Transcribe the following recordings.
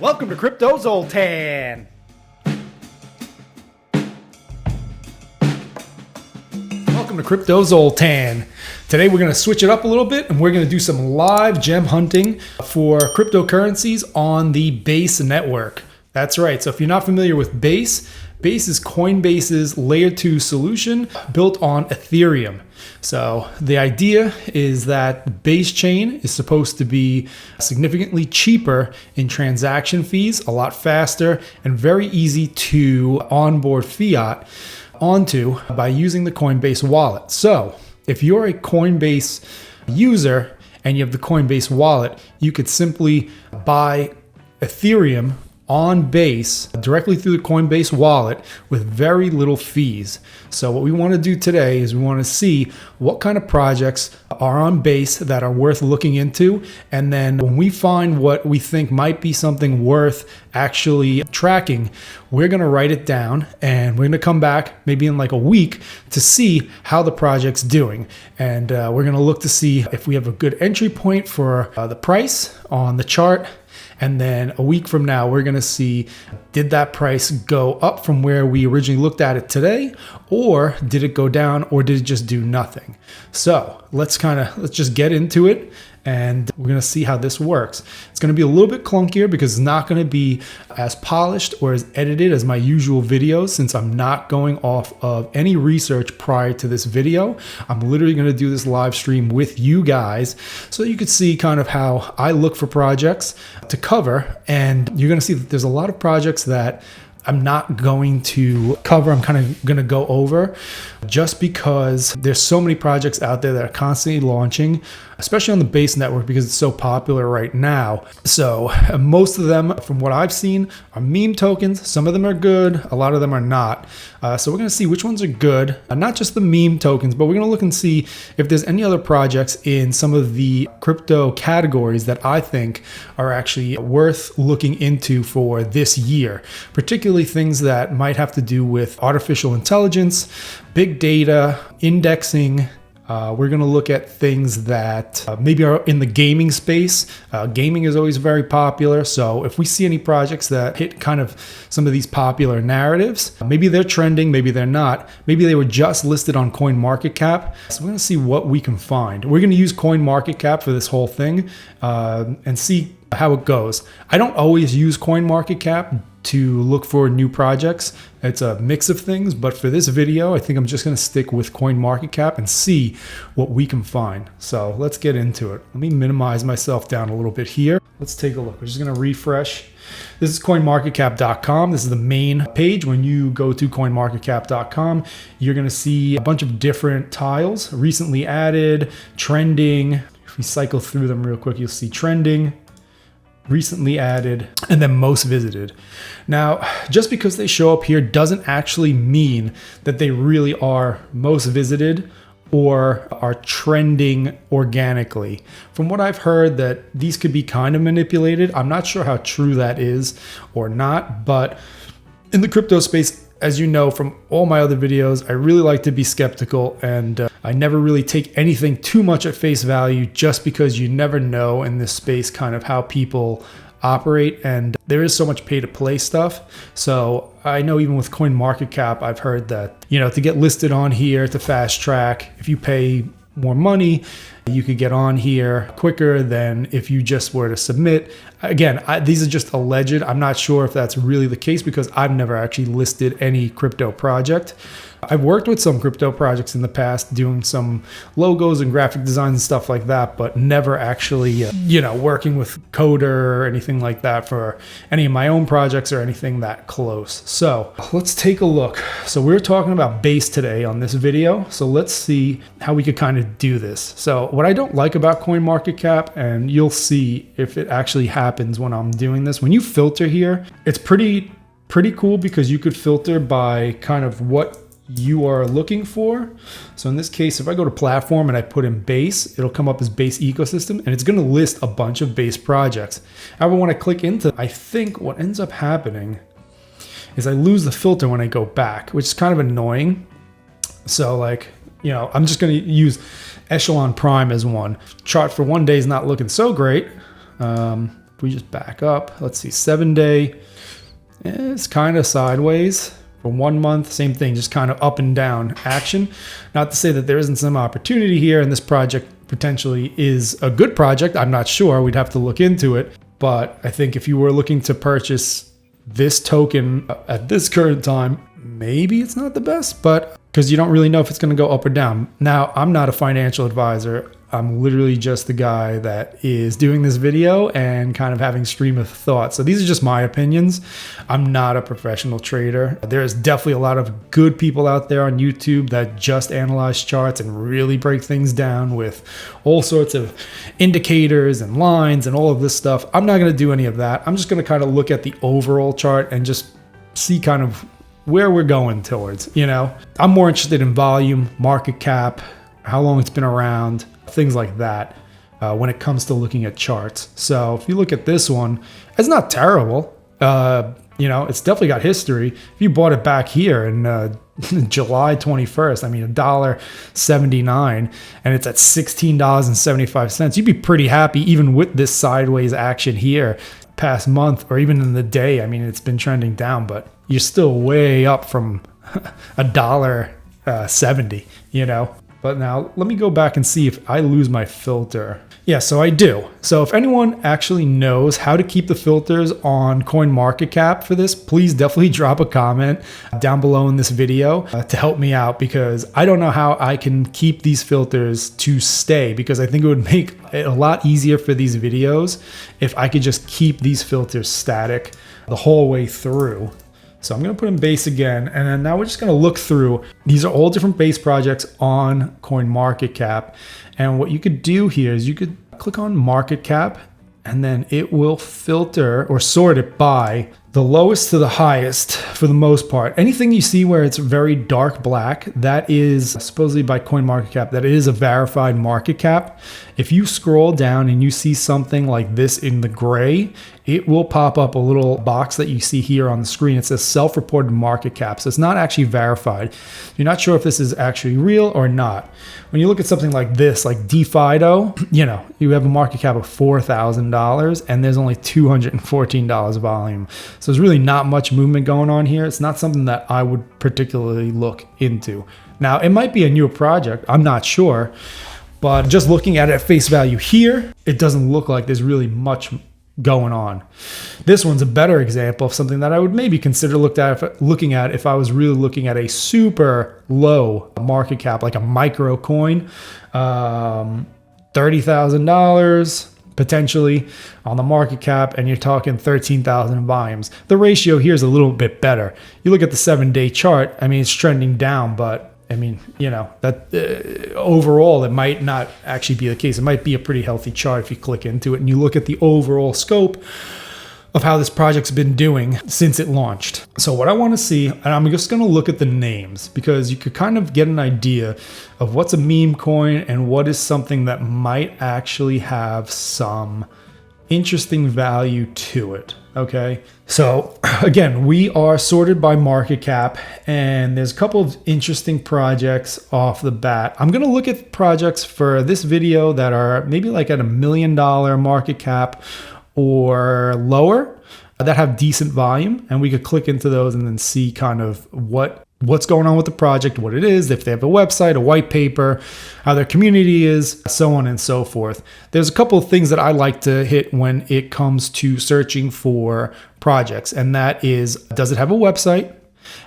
Welcome to Crypto Zoltan. Welcome to Crypto Zoltan. Today we're going to switch it up a little bit and we're going to do some live gem hunting for cryptocurrencies on the Base network. That's right. So if you're not familiar with Base, Base is Coinbase's layer 2 solution built on Ethereum. So the idea is that the Base chain is supposed to be significantly cheaper in transaction fees, a lot faster, and very easy to onboard fiat onto by using the Coinbase wallet. So if you're a Coinbase user and you have the Coinbase wallet, you could simply buy Ethereum on Base directly through the Coinbase wallet with very little fees. So what we want to do today is we want to see what kind of projects are on Base that are worth looking into. And then when we find what we think might be something worth actually tracking, we're going to write it down and we're going to come back maybe in like a week to see how the project's doing. And we're going to look to see if we have a good entry point for the price on the chart. And then a week from now, we're going to see, did that price go up from where we originally looked at it today, or did it go down, or did it just do nothing? So let's just get into it. And we're going to see how this works. It's going to be a little bit clunkier because it's not going to be as polished or as edited as my usual videos, since I'm not going off of any research prior to this video. I'm literally going to do this live stream with you guys so you could see kind of how I look for projects to cover. And you're going to see that there's a lot of projects that I'm not going to cover. I'm kind of going to go over just because there's so many projects out there that are constantly launching, especially on the Base network because it's so popular right now. So most of them, from what I've seen, are meme tokens. Some of them are good. A lot of them are not. So we're going to see which ones are good, not just the meme tokens, but we're going to look and see if there's any other projects in some of the crypto categories that I think are actually worth looking into for this year, particularly things that might have to do with artificial intelligence, big data, indexing. We're going to look at things that maybe are in the gaming space. Gaming is always very popular. So if we see any projects that hit kind of some of these popular narratives, maybe they're trending, maybe they're not. Maybe they were just listed on CoinMarketCap. So we're going to see what we can find. We're going to use CoinMarketCap for this whole thing and see how it goes. I don't always use CoinMarketCap to look for new projects. It's a mix of things, but for this video, I think I'm just going to stick with CoinMarketCap and see what we can find. So let's get into it. Let me minimize myself down a little bit here. Let's take a look. We're just going to refresh. This is CoinMarketCap.com. This is the main page. When you go to CoinMarketCap.com, you're going to see a bunch of different tiles, recently added, trending. If we cycle through them real quick, you'll see trending, recently added, and then most visited. Now, just because they show up here doesn't actually mean that they really are most visited or are trending organically. From what I've heard, that these could be kind of manipulated. I'm not sure how true that is or not, but in the crypto space, as you know from all my other videos, I really like to be skeptical, and I never really take anything too much at face value, just because you never know in this space kind of how people operate, and there is so much pay to play stuff. So I know even with CoinMarketCap, I've heard that, you know, to get listed on here to fast track, if you pay more money, you could get on here quicker than if you just were to submit. Again, these are just alleged. I'm not sure if that's really the case because I've never actually listed any crypto project. I've worked with some crypto projects in the past doing some logos and graphic design and stuff like that, but never actually, working with Coder or anything like that for any of my own projects or anything that close. So let's take a look. So we're talking about Base today on this video. So let's see how we could kind of do this. So what I don't like about CoinMarketCap, and you'll see if it actually happens when I'm doing this, when you filter here, it's pretty cool because you could filter by kind of what you are looking for. So in this case, if I go to platform and I put in Base, it'll come up as Base ecosystem, and it's going to list a bunch of Base projects. However, when I click into, I think what ends up happening is I lose the filter when I go back, which is kind of annoying. So I'm just going to use Echelon Prime as one. Chart for one day is not looking so great. If we just back up, let's see, 7-day, it's kind of sideways. For 1 month, same thing, just kind of up and down action. Not to say that there isn't some opportunity here, and this project potentially is a good project. I'm not sure. We'd have to look into it. But I think if you were looking to purchase this token at this current time, maybe it's not the best, but because you don't really know if it's going to go up or down. Now, I'm not a financial advisor. I'm literally just the guy that is doing this video and kind of having stream of thought. So these are just my opinions. I'm not a professional trader. There's definitely a lot of good people out there on YouTube that just analyze charts and really break things down with all sorts of indicators and lines and all of this stuff. I'm not going to do any of that. I'm just going to kind of look at the overall chart and just see kind of where we're going towards, you know. I'm more interested in volume, market cap, how long it's been around, things like that when it comes to looking at charts. So if you look at this one, it's not terrible. You know, it's definitely got history. If you bought it back here in July 21st, I mean, $1.79, and it's at $16.75, you'd be pretty happy even with this sideways action here past month or even in the day. I mean, it's been trending down, but you're still way up from $1.70, you know. But now let me go back and see if I lose my filter. Yeah, so I do. So if anyone actually knows how to keep the filters on CoinMarketCap for this, please definitely drop a comment down below in this video to help me out, because I don't know how I can keep these filters to stay, because I think it would make it a lot easier for these videos if I could just keep these filters static the whole way through. So I'm going to put in Base again, and then now we're just going to look through. These are all different Base projects on CoinMarketCap. And what you could do here is you could click on Market Cap, and then it will filter or sort it by the lowest to the highest for the most part. Anything you see where it's very dark black, that is supposedly by CoinMarketCap, that is a verified market cap. If you scroll down and you see something like this in the gray, it will pop up a little box that you see here on the screen. It says self-reported market cap. So it's not actually verified. You're not sure if this is actually real or not. When you look at something like this, like DeFido, you know, you have a market cap of $4,000 and there's only $214 volume. So there's really not much movement going on here. It's not something that I would particularly look into. Now, it might be a newer project. I'm not sure. But just looking at it at face value here, it doesn't look like there's really much going on. This one's a better example of something that I would maybe consider looking at if I was really looking at a super low market cap, like a micro coin, $30,000 potentially on the market cap, and you're talking 13,000 volumes. The ratio here is a little bit better. You look at the 7-day chart, I mean, it's trending down, but I mean, you know, that overall, it might not actually be the case. It might be a pretty healthy chart if you click into it and you look at the overall scope of how this project's been doing since it launched. So what I want to see, and I'm just going to look at the names, because you could kind of get an idea of what's a meme coin and what is something that might actually have some interesting value to it. Okay, so again, we are sorted by market cap, and there's a couple of interesting projects off the bat. I'm going to look at projects for this video that are maybe like at $1 million market cap or lower, that have decent volume, and we could click into those and then see kind of what's going on with the project, what it is, if they have a website, a white paper, how their community is, so on and so forth. There's a couple of things that I like to hit when it comes to searching for projects, and that is, does it have a website?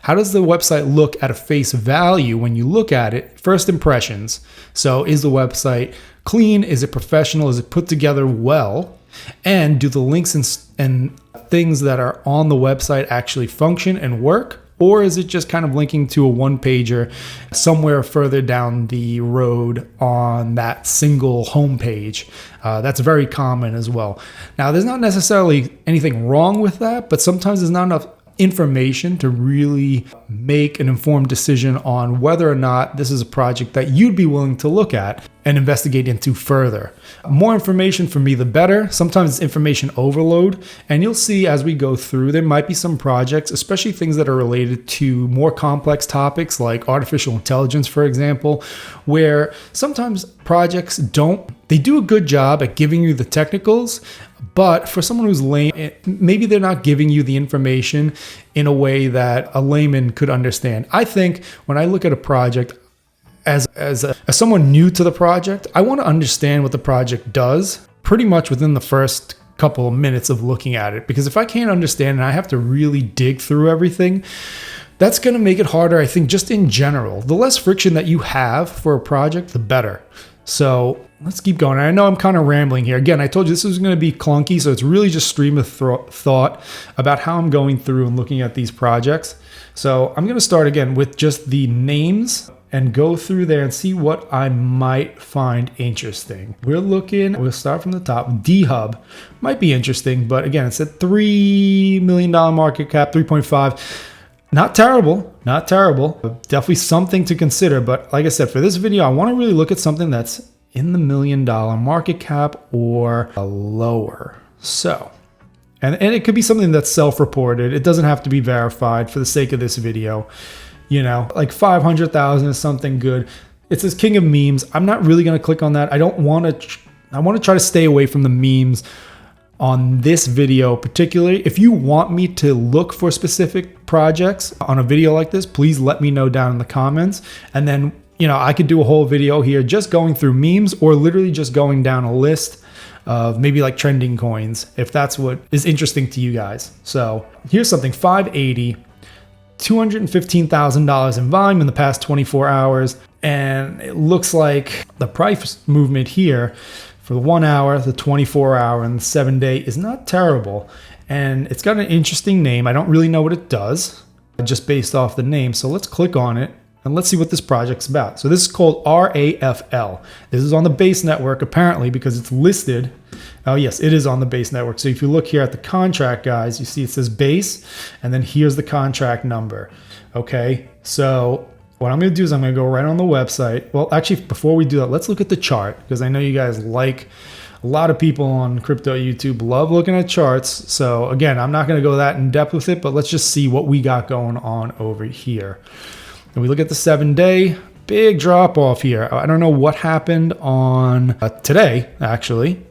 How does the website look at a face value when you look at it? First impressions. So is the website clean? Is it professional? Is it put together well? And do the links and things that are on the website actually function and work? Or is it just kind of linking to a one-pager somewhere further down the road on that single homepage? That's very common as well. Now, there's not necessarily anything wrong with that, but sometimes there's not enough information to really make an informed decision on whether or not this is a project that you'd be willing to look at and investigate into further. More information for me, the better. Sometimes it's information overload, and you'll see as we go through, there might be some projects, especially things that are related to more complex topics like artificial intelligence, for example, where sometimes projects they do a good job at giving you the technicals, But for someone who's lame, maybe they're not giving you the information in a way that a layman could understand. I think when I look at a project, as someone new to the project, I want to understand what the project does pretty much within the first couple of minutes of looking at it. Because if I can't understand and I have to really dig through everything, that's going to make it harder, I think, just in general. The less friction that you have for a project, the better. So let's keep going. I know I'm kind of rambling here. Again, I told you this was going to be clunky, so it's really just stream of thought about how I'm going through and looking at these projects. So I'm going to start again with just the names and go through there and see what I might find interesting. We'll start from the top. D-Hub might be interesting, but again, it's at $3 million market cap, 3.5. Not terrible, not terrible. Definitely something to consider. But like I said, for this video, I want to really look at something that's in the $1 million market cap or lower. So, and it could be something that's self-reported. It doesn't have to be verified for the sake of this video. You know, like 500,000 is something good. It says king of memes. I'm not really going to click on that. I want to try to stay away from the memes on this video particularly. If you want me to look for specific projects on a video like this, please let me know down in the comments. And then, you know, I could do a whole video here just going through memes or literally just going down a list of maybe like trending coins, if that's what is interesting to you guys. So here's something, 580, $215,000 in volume in the past 24 hours. And it looks like the price movement here for the 1 hour, the 24 hour, and the 7 day is not terrible. And it's got an interesting name. I don't really know what it does, just based off the name. So let's click on it and let's see what this project's about. So this is called RAFL. This is on the Base Network apparently because it's listed. Oh yes, it is on the Base Network. So if you look here at the contract, guys, you see it says Base, and then here's the contract number. Okay, so what I'm going to do is I'm going to go right on the website. Well, actually, before we do that, let's look at the chart because I know you guys like, a lot of people on crypto YouTube love looking at charts. So again, I'm not going to go that in depth with it, but let's just see what we got going on over here. And we look at the 7 day, big drop off here. I don't know what happened on today, actually,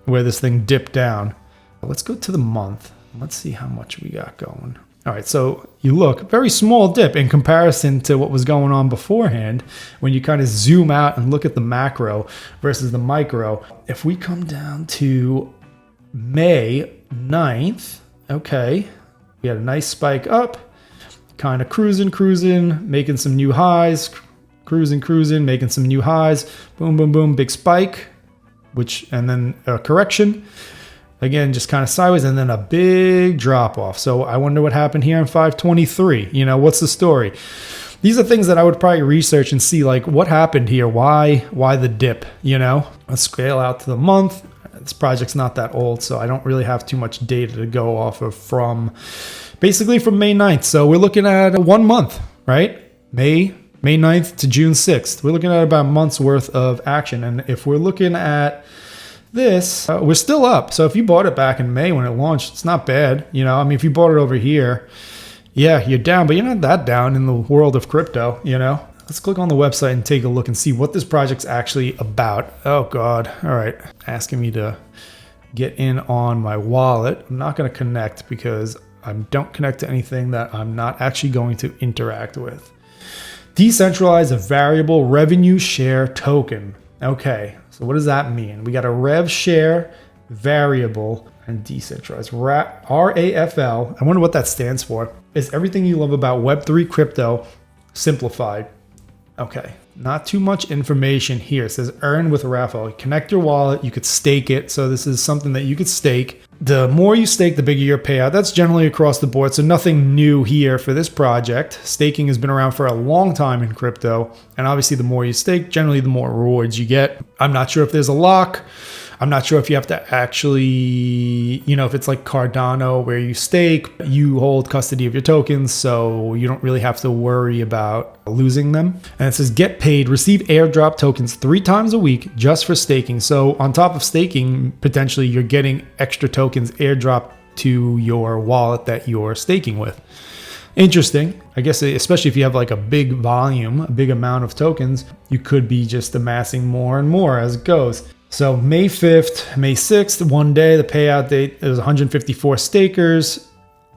where this thing dipped down. Let's go to the month. Let's see how much we got going. All right, so you look, very small dip in comparison to what was going on beforehand when you kind of zoom out and look at the macro versus the micro. If we come down to May 9th, okay, we had a nice spike up, kind of cruising, making some new highs, cruising, making some new highs, boom, boom, boom, big spike, and then a correction. Again, just kind of sideways and then a big drop off. So I wonder what happened here in 523. You know, what's the story? These are things that I would probably research and see like what happened here. Why the dip, you know? Let's scale out to the month. This project's not that old, so I don't really have too much data to go off of from May 9th. So we're looking at 1 month, right? May 9th to June 6th. We're looking at about a month's worth of action. And if we're looking at this, we're still up. So if you bought it back in May when it launched, it's not bad. You know, I mean, if you bought it over here, yeah, you're down, but you're not that down in the world of crypto, you know? Let's click on the website and take a look and see what this project's actually about. Oh God, all right. Asking me to get in on my wallet. I'm not gonna connect because I don't connect to anything that I'm not actually going to interact with. Decentralized variable revenue share token. Okay, so what does that mean? We got a rev share, variable, and decentralized. RAFL, I wonder what that stands for. It's everything you love about Web3 crypto simplified. Okay, not too much information here. It says earn with RAFL. Connect your wallet, you could stake it. So this is something that you could stake. The more you stake, the bigger your payout. That's generally across the board. So nothing new here for this project. Staking has been around for a long time in crypto. And obviously the more you stake, generally the more rewards you get. I'm not sure if there's a lock. I'm not sure if you have to actually, you know, if it's like Cardano where you stake, you hold custody of your tokens, so you don't really have to worry about losing them. And it says get paid, receive airdrop tokens 3 times a week just for staking. So on top of staking, potentially you're getting extra tokens airdropped to your wallet that you're staking with. Interesting. I guess especially if you have like a big volume, a big amount of tokens, you could be just amassing more and more as it goes. So May 5th, May 6th, one day, the payout date, it was 154 stakers.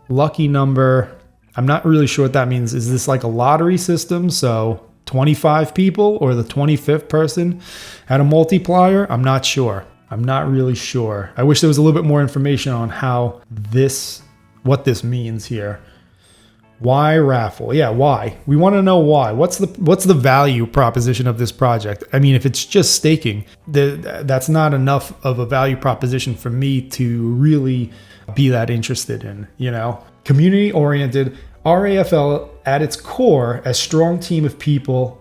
Lucky number, I'm not really sure what that means. Is this like a lottery system? So 25 people or the 25th person had a multiplier? I'm not sure. I'm not really sure. I wish there was a little bit more information on what this means here. Why RAFL? Yeah, why? We want to know why. What's the value proposition of this project? I mean, if it's just staking, that's not enough of a value proposition for me to really be that interested in, Community oriented, RAFL at its core as strong team of people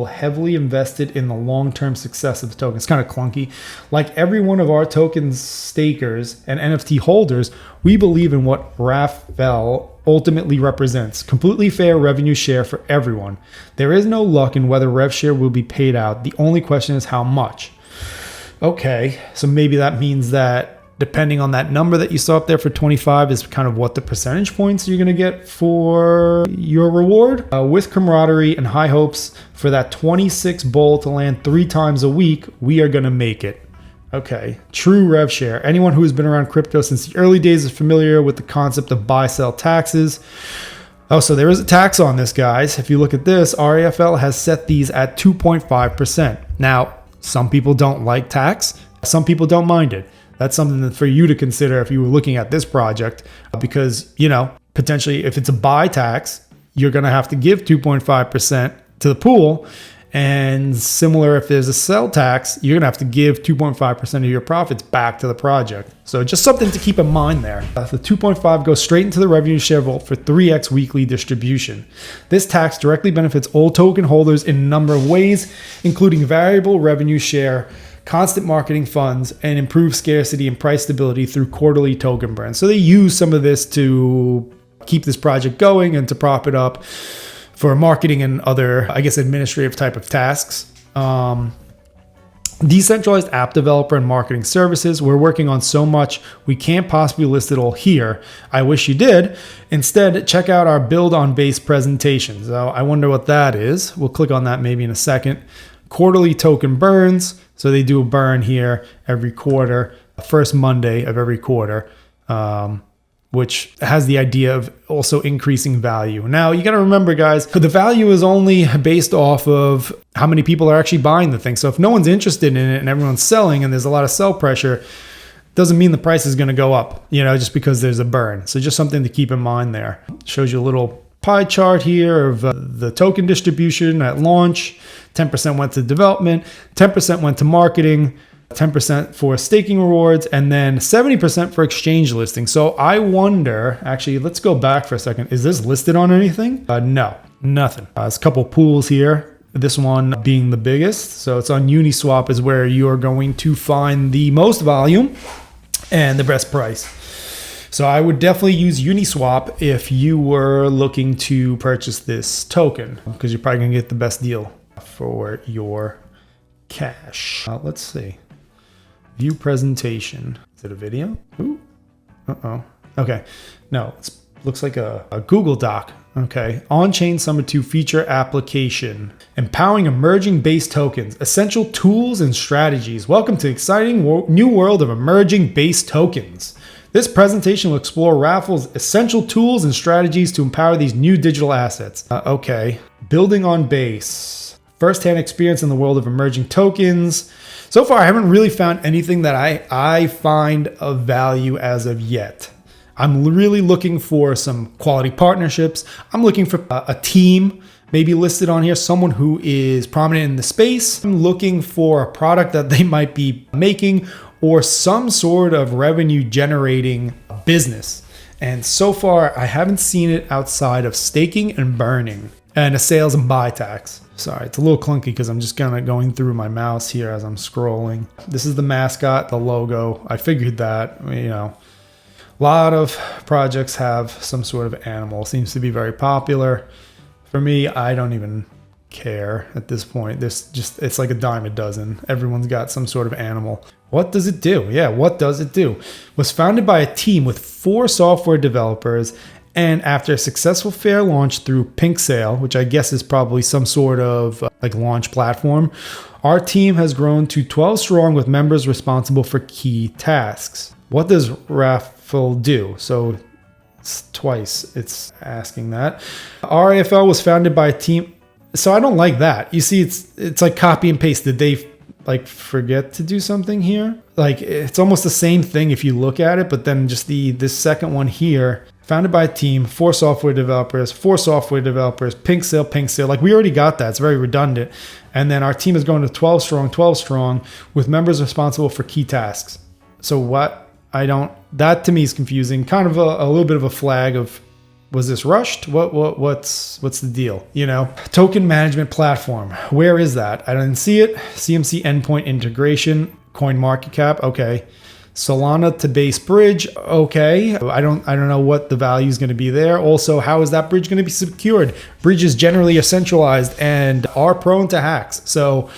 heavily invested in the long-term success of the token. It's kind of clunky. Like every one of our token stakers and NFT holders, we believe in what RAFL ultimately represents. Completely fair revenue share for everyone. There is no luck in whether rev share will be paid out. The only question is how much. Okay, so maybe that means that depending on that number that you saw up there for 25 is kind of what the percentage points you're going to get for your reward. With camaraderie and high hopes for that 26 bull to land 3 times a week, we are going to make it. Okay, true rev share. Anyone who has been around crypto since the early days is familiar with the concept of buy-sell taxes. Oh, so there is a tax on this, guys. If you look at this, RAFL has set these at 2.5%. Now, some people don't like tax. Some people don't mind it. That's something for you to consider if you were looking at this project, because, potentially if it's a buy tax, you're going to have to give 2.5% to the pool. And similar, if there's a sell tax, you're going to have to give 2.5% of your profits back to the project. So just something to keep in mind there. The 2.5 goes straight into the revenue share vault for 3x weekly distribution. This tax directly benefits all token holders in a number of ways, including variable revenue share, constant marketing funds, and improve scarcity and price stability through quarterly token burn. So they use some of this to keep this project going and to prop it up for marketing and other, administrative type of tasks. Decentralized app developer and marketing services. We're working on so much, we can't possibly list it all here. I wish you did. Instead, check out our build on Base presentation. So I wonder what that is. We'll click on that maybe in a second. Quarterly token burns. So they do a burn here every quarter, first Monday of every quarter, which has the idea of also increasing value. Now, you got to remember, guys, the value is only based off of how many people are actually buying the thing. So if no one's interested in it and everyone's selling and there's a lot of sell pressure, doesn't mean the price is going to go up, just because there's a burn. So just something to keep in mind there. Shows you a little pie chart here of the token distribution at launch. 10% went to development, 10% went to marketing, 10% for staking rewards, and then 70% for exchange listing. So I wonder, actually, let's go back for a second. Is this listed on anything? No, nothing. There's a couple pools here. This one being the biggest. So it's on Uniswap is where you are going to find the most volume and the best price. So I would definitely use Uniswap if you were looking to purchase this token, because you're probably going to get the best deal for your cash. Let's see. View presentation. Is it a video? Ooh. Uh-oh. Okay. No, it looks like a Google Doc. Okay. On-chain Summit 2 feature application. Empowering emerging base tokens. Essential tools and strategies. Welcome to the exciting new world of emerging base tokens. This presentation will explore RAFL's essential tools and strategies to empower these new digital assets. Okay. Building on Base. First-hand experience in the world of emerging tokens. So far, I haven't really found anything that I find of value as of yet. I'm really looking for some quality partnerships. I'm looking for a team maybe listed on here, someone who is prominent in the space. I'm looking for a product that they might be making or some sort of revenue generating business. And so far, I haven't seen it outside of staking and burning and a sales and buy tax. Sorry, it's a little clunky because I'm just kind of going through my mouse here as I'm scrolling. This is the mascot, the logo. I figured that, a lot of projects have some sort of animal. Seems to be very popular. For me, I don't even care at this point. It's like a dime a dozen. Everyone's got some sort of animal. What does it do? Yeah, what does it do? Was founded by a team with 4 software developers And after a successful fair launch through Pink Sale, which I guess is probably some sort of like launch platform, our team has grown to 12 strong with members responsible for key tasks. What does RAFL do? So it's twice it's asking that. RAFL was founded by a team. So I don't like that. You see, it's like copy and paste. Did they like forget to do something here? Like it's almost the same thing if you look at it, but then just this second one here, founded by a team, 4 software developers, Pink Sale. Like we already got that. It's very redundant. And then our team is going to 12 strong with members responsible for key tasks. So what? That to me is confusing. Kind of a little bit of a flag of, was this rushed? What's the deal? You know, token management platform. Where is that? I didn't see it. CMC endpoint integration, CoinMarketCap. Okay. Solana to Base bridge. Okay. I don't know what the value is going to be there. Also, how is that bridge going to be secured? Bridges generally are centralized and are prone to hacks. So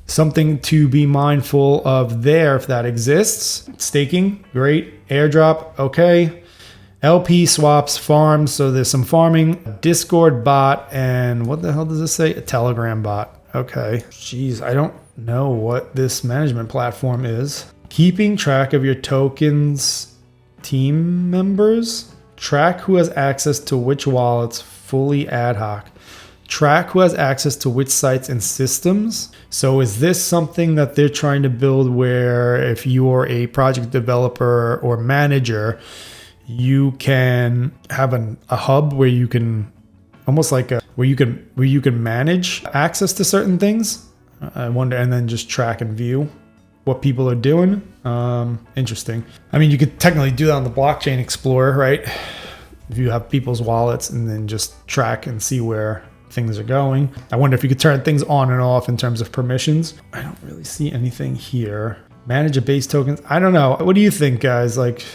something to be mindful of there if that exists. Staking, great. Airdrop, okay. LP swaps, farms, so there's some farming. Discord bot, and what the hell does this say? A Telegram bot. Okay. Jeez, I don't know what this management platform is. Keeping track of your tokens, team members. Track who has access to which wallets, fully ad hoc. Track who has access to which sites and systems. So is this something that they're trying to build where if you're a project developer or manager, you can have a hub where you can almost like where you can manage access to certain things? I wonder, and then just track and view what people are doing. Interesting. I mean, you could technically do that on the blockchain explorer, right? If you have people's wallets and then just track and see where things are going. I wonder if you could turn things on and off in terms of permissions. I don't really see anything here. Manage a base tokens. I don't know. What do you think, guys? Like,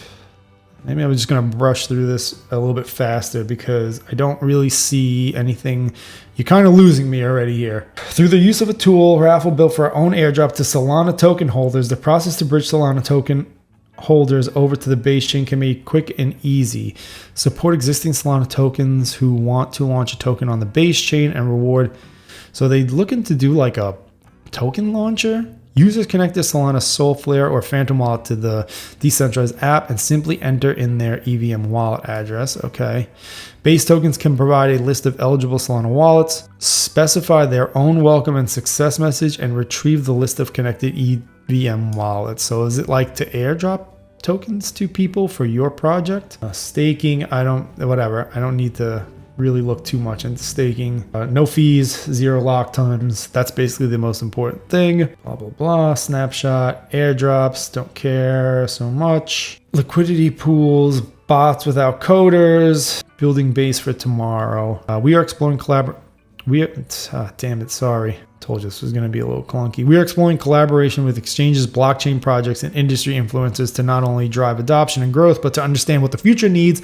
maybe I'm just going to brush through this a little bit faster because I don't really see anything. You're kind of losing me already here. Through the use of a tool, RAFL built for our own airdrop to Solana token holders, the process to bridge Solana token holders over to the base chain can be quick and easy. Support existing Solana tokens who want to launch a token on the base chain and reward. So they looking to do like a token launcher? Users connect their Solana Soulflare or Phantom wallet to the decentralized app and simply enter in their EVM wallet address. Okay. Base tokens can provide a list of eligible Solana wallets, specify their own welcome and success message, and retrieve the list of connected EVM wallets. So is it like to airdrop tokens to people for your project? Staking, I don't need to really look too much into staking. No fees, 0 lock times. That's basically the most important thing. Blah, blah, blah. Snapshot, airdrops, don't care so much. Liquidity pools, bots without coders, building base for tomorrow. We are exploring damn it, sorry. Told you this was going to be a little clunky. We are exploring collaboration with exchanges, blockchain projects, and industry influencers to not only drive adoption and growth, but to understand what the future needs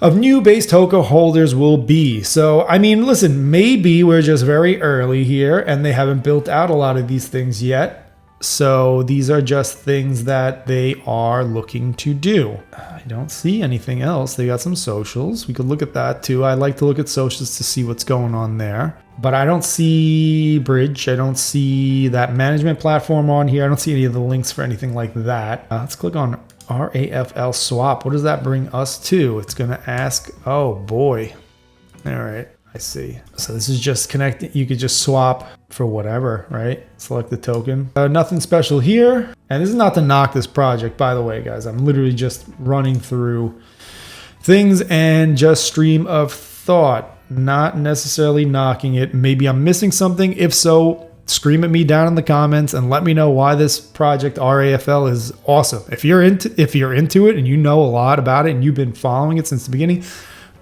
of new base token holders will be. So, I mean, listen, maybe we're just very early here and they haven't built out a lot of these things yet. So these are just things that they are looking to do. I don't see anything else. They got some socials. We could look at that too. I like to look at socials to see what's going on there. But I don't see Bridge. I don't see that management platform on here. I don't see any of the links for anything like that. Let's click on RAFL swap. What does that bring us to? It's going to ask, oh boy. All right, I see. So this is just connecting. You could just swap for whatever, right? Select the token. Nothing special here. And this is not to knock this project, by the way, guys. I'm literally just running through things and just stream of thought, not necessarily knocking it. Maybe I'm missing something. If so, scream at me down in the comments and let me know why this project RAFL is awesome. If you're into it and you know a lot about it and you've been following it since the beginning,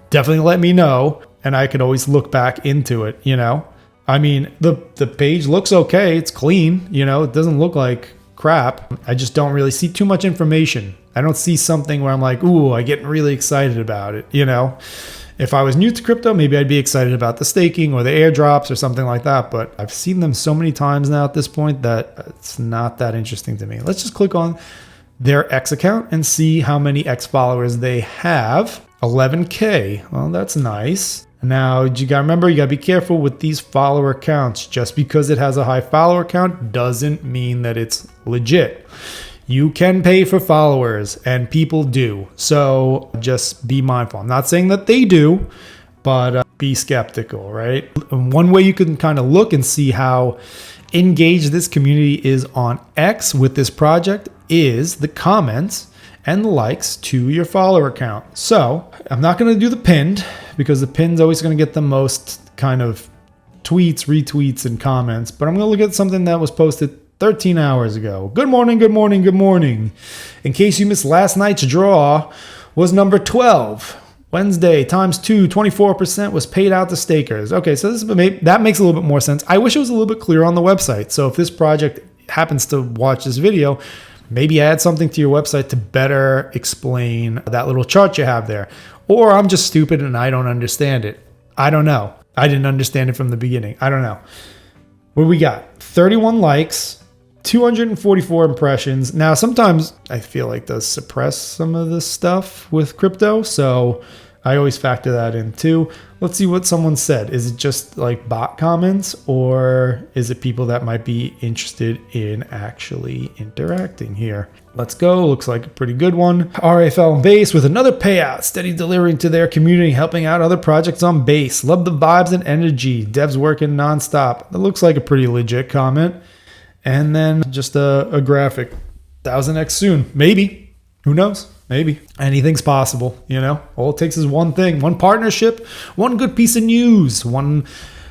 definitely let me know and I could always look back into it, you know. I mean, the page looks okay. It's clean, you know. It doesn't look like crap. I just don't really see too much information. I don't see something where I'm like, ooh, I get really excited about it, you know. If I was new to crypto, maybe I'd be excited about the staking or the airdrops or something like that. But I've seen them so many times now at this point that it's not that interesting to me. Let's just click on their X account and see how many X followers they have. 11K. Well, that's nice. Now, you gotta remember, you gotta be careful with these follower counts. Just because it has a high follower count doesn't mean that it's legit. You can pay for followers, and people do. So just be mindful. I'm not saying that they do, but be skeptical, right? And one way you can kind of look and see how engaged this community is on X with this project is the comments and the likes to your follower count. So I'm not going to do the pinned, because the pinn's always going to get the most kind of tweets, retweets, and comments. But I'm going to look at something that was posted 13 hours ago. Good morning, good morning, good morning. In case you missed last night's draw, was number 12. Wednesday times 2, 24% was paid out to stakers. Okay, so that makes a little bit more sense. I wish it was a little bit clearer on the website. So if this project happens to watch this video, maybe add something to your website to better explain that little chart you have there. Or I'm just stupid and I don't understand it. I don't know. I didn't understand it from the beginning. I don't know. What do we got? 31 likes, 244 impressions. Now, sometimes I feel like those suppress some of this stuff with crypto, so I always factor that in too. Let's see what someone said. Is it just like bot comments, or is it people that might be interested in actually interacting here? Let's go. Looks like a pretty good one. RAFL and Base with another payout. Steady delivering to their community, helping out other projects on Base. Love the vibes and energy. Devs working nonstop. That looks like a pretty legit comment. And then just a graphic. 1000x soon. Maybe. Who knows? Maybe. Anything's possible, you know? All it takes is one thing, one partnership, one good piece of news, one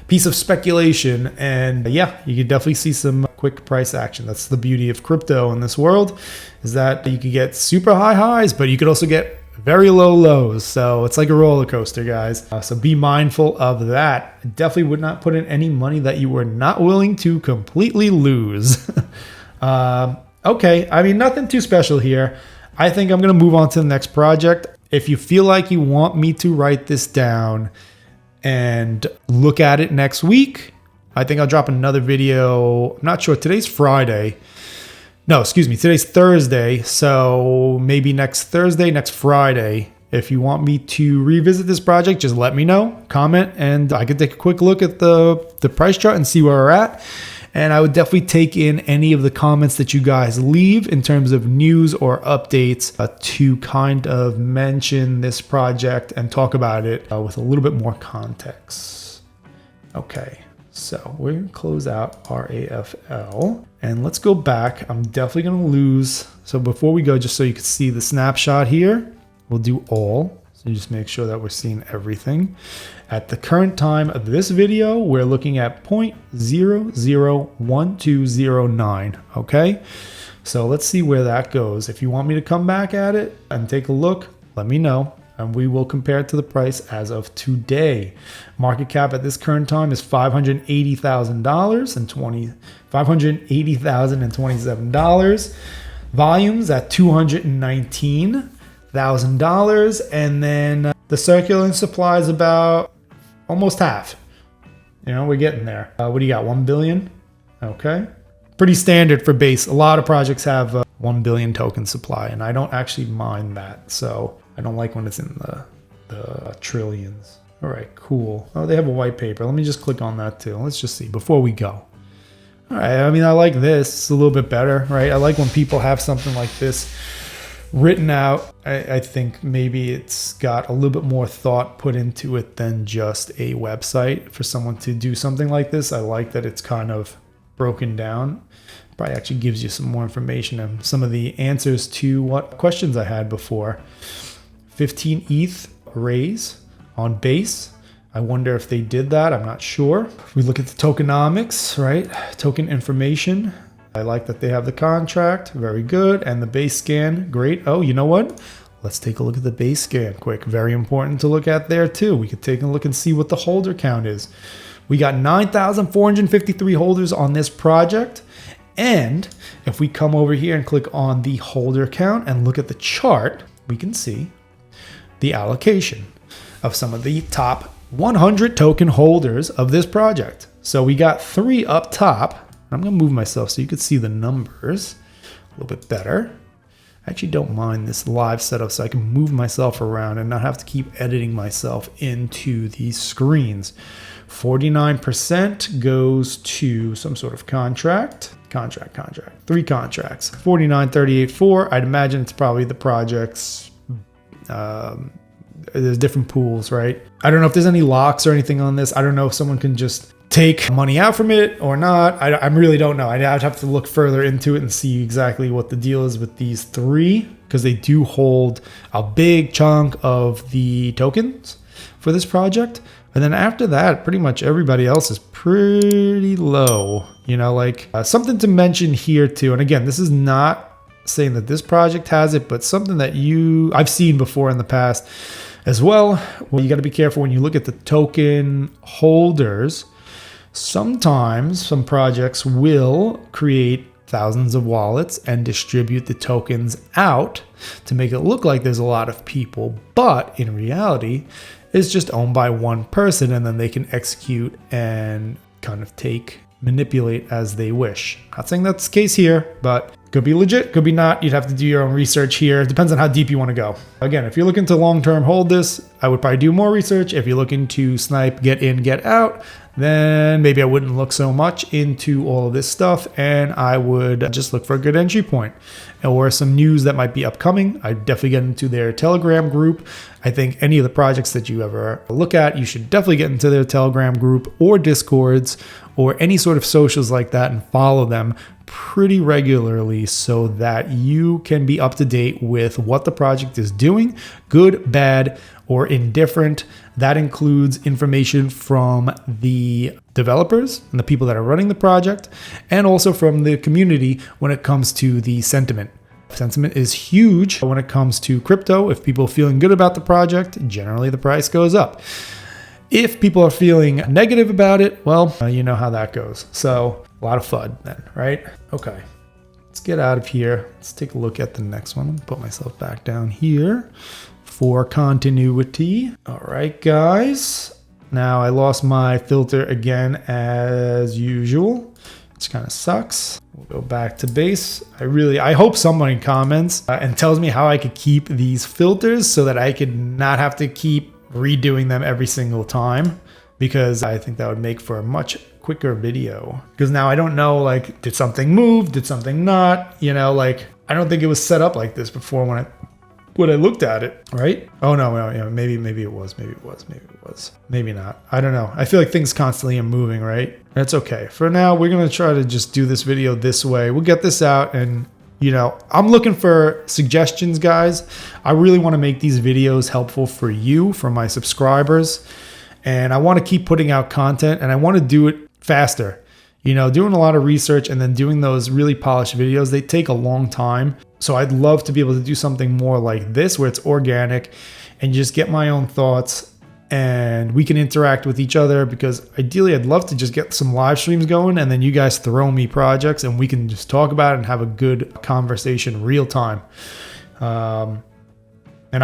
piece of speculation. And yeah, you could definitely see some quick price action. That's the beauty of crypto in this world, is that you could get super high highs, but you could also get very low lows. So it's like a roller coaster, guys. So be mindful of that. Definitely would not put in any money that you were not willing to completely lose. Okay, I mean, nothing too special here. I think I'm going to move on to the next project. If you feel like you want me to write this down and look at it next week, I think I'll drop another video. I'm not sure. Today's Friday. No, excuse me. Today's Thursday. So maybe next Thursday, next Friday. If you want me to revisit this project, just let me know. Comment, and I can take a quick look at the price chart and see where we're at. And I would definitely take in any of the comments that you guys leave in terms of news or updates to kind of mention this project and talk about it with a little bit more context. Okay, so we're going to close out RAFL and let's go back. I'm definitely going to lose. So before we go, just so you can see the snapshot here, we'll do all. So you just make sure that we're seeing everything. At the current time of this video, we're looking at 0.001209, okay? So let's see where that goes. If you want me to come back at it and take a look, let me know, and we will compare it to the price as of today. Market cap at this current time is $580,027. Volumes at $219,000, and then the circulating supply is about almost half. You know, we're getting there. What do you got? 1 billion? Okay. Pretty standard for Base. A lot of projects have 1 billion token supply, and I don't actually mind that. So I don't like when it's in the trillions. All right, cool. Oh, they have a white paper. Let me just click on that too. Let's just see before we go. All right, I mean, I like this. It's a little bit better, right? I like when people have something like this written out. I think maybe it's got a little bit more thought put into it than just a website. For someone to do something like this, I like that it's kind of broken down. Probably actually gives you some more information and some of the answers to what questions I had before. 15 ETH raise on Base. I wonder if they did that. I'm not sure. If we look at the tokenomics, right? Token information. I like that they have the contract. Very good. And the base scan. Great. Oh, you know what? Let's take a look at the base scan quick. Very important to look at there too. We could take a look and see what the holder count is. We got 9,453 holders on this project. And if we come over here and click on the holder count and look at the chart, we can see the allocation of some of the top 100 token holders of this project. So we got 3 up top. I'm going to move myself so you can see the numbers a little bit better. I actually don't mind this live setup so I can move myself around and not have to keep editing myself into these screens. 49% goes to some sort of contract. 3 contracts. 49, 38, 4. I'd imagine it's probably the project's, there's different pools, right? I don't know if there's any locks or anything on this. I don't know if someone can just take money out from it or not. I really don't know. I'd have to look further into it and see exactly what the deal is with these 3, because they do hold a big chunk of the tokens for this project. And then after that, pretty much everybody else is pretty low. You know, like something to mention here too. And again, this is not saying that this project has it, but something that I've seen before in the past as well. Well, you got to be careful when you look at the token holders. Sometimes some projects will create thousands of wallets and distribute the tokens out to make it look like there's a lot of people, but in reality, it's just owned by one person, and then they can execute and kind of manipulate as they wish. Not saying that's the case here, but could be legit, could be not. You'd have to do your own research here. It depends on how deep you want to go. Again, if you're looking to long-term hold this, I would probably do more research. If you're looking to snipe, get in, get out, then maybe I wouldn't look so much into all of this stuff, and I would just look for a good entry point or some news that might be upcoming. I'd definitely get into their Telegram group. I think any of the projects that you ever look at, you should definitely get into their Telegram group or Discords or any sort of socials like that and follow them pretty regularly so that you can be up to date with what the project is doing, good, bad, or indifferent. That includes information from the developers and the people that are running the project, and also from the community when it comes to the sentiment. Sentiment is huge when it comes to crypto. If people are feeling good about the project, generally the price goes up. If people are feeling negative about it, well, you know how that goes. So a lot of FUD then, right? Okay, let's get out of here. Let's take a look at the next one. Put myself back down here for continuity. All right, guys. Now I lost my filter again as usual, which kind of sucks. We'll go back to base. I hope someone comments and tells me how I could keep these filters so that I could not have to keep redoing them every single time, because I think that would make for a much quicker video. Because now I don't know, like, did something move? Did something not? You know, like, I don't think it was set up like this before when I looked at it, right? Oh no, maybe it was, maybe not. I don't know. I feel like things constantly are moving, right? That's okay. For now, we're gonna try to just do this video this way. We'll get this out, and you know, I'm looking for suggestions, guys. I really want to make these videos helpful for you, for my subscribers, and I want to keep putting out content, and I want to do it faster. You know, doing a lot of research and then doing those really polished videos, they take a long time. So I'd love to be able to do something more like this, where it's organic and just get my own thoughts and we can interact with each other, because ideally I'd love to just get some live streams going and then you guys throw me projects and we can just talk about it and have a good conversation real time. And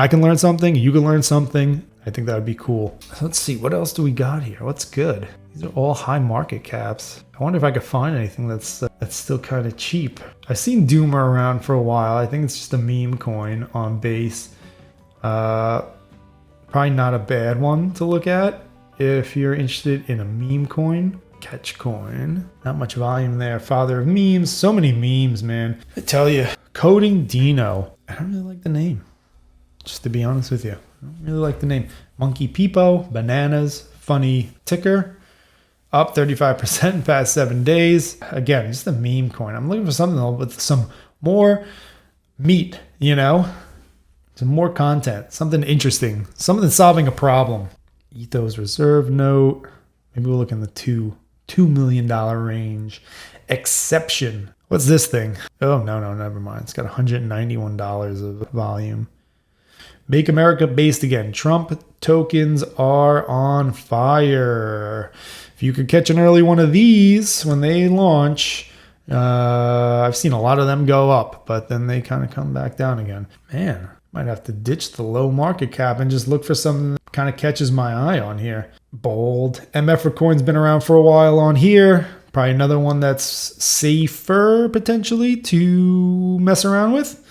I can learn something, you can learn something. I think that would be cool. Let's see, what else do we got here? What's good? These are all high market caps. I wonder if I could find anything that's still kind of cheap. I've seen Doomer around for a while. I think it's just a meme coin on Base. Probably not a bad one to look at if you're interested in a meme coin. Catch coin. Not much volume there. Father of memes. So many memes, man. I tell you, Coding Dino. I don't really like the name, just to be honest with you. I don't really like the name. Monkey Peepo, bananas, funny ticker, up 35% in past 7 days. Again, just a meme coin. I'm looking for something with some more meat, you know, some more content, something interesting, something solving a problem. Ethos reserve note. Maybe we'll look in the $2 million range. Exception. What's this thing? Oh, no, never mind. It's got $191 of volume. Make America based again. Trump tokens are on fire. If you could catch an early one of these when they launch, I've seen a lot of them go up, but then they kind of come back down again. Man, might have to ditch the low market cap and just look for something that kind of catches my eye on here. Bold. MF for coin's been around for a while on here. Probably another one that's safer potentially to mess around with.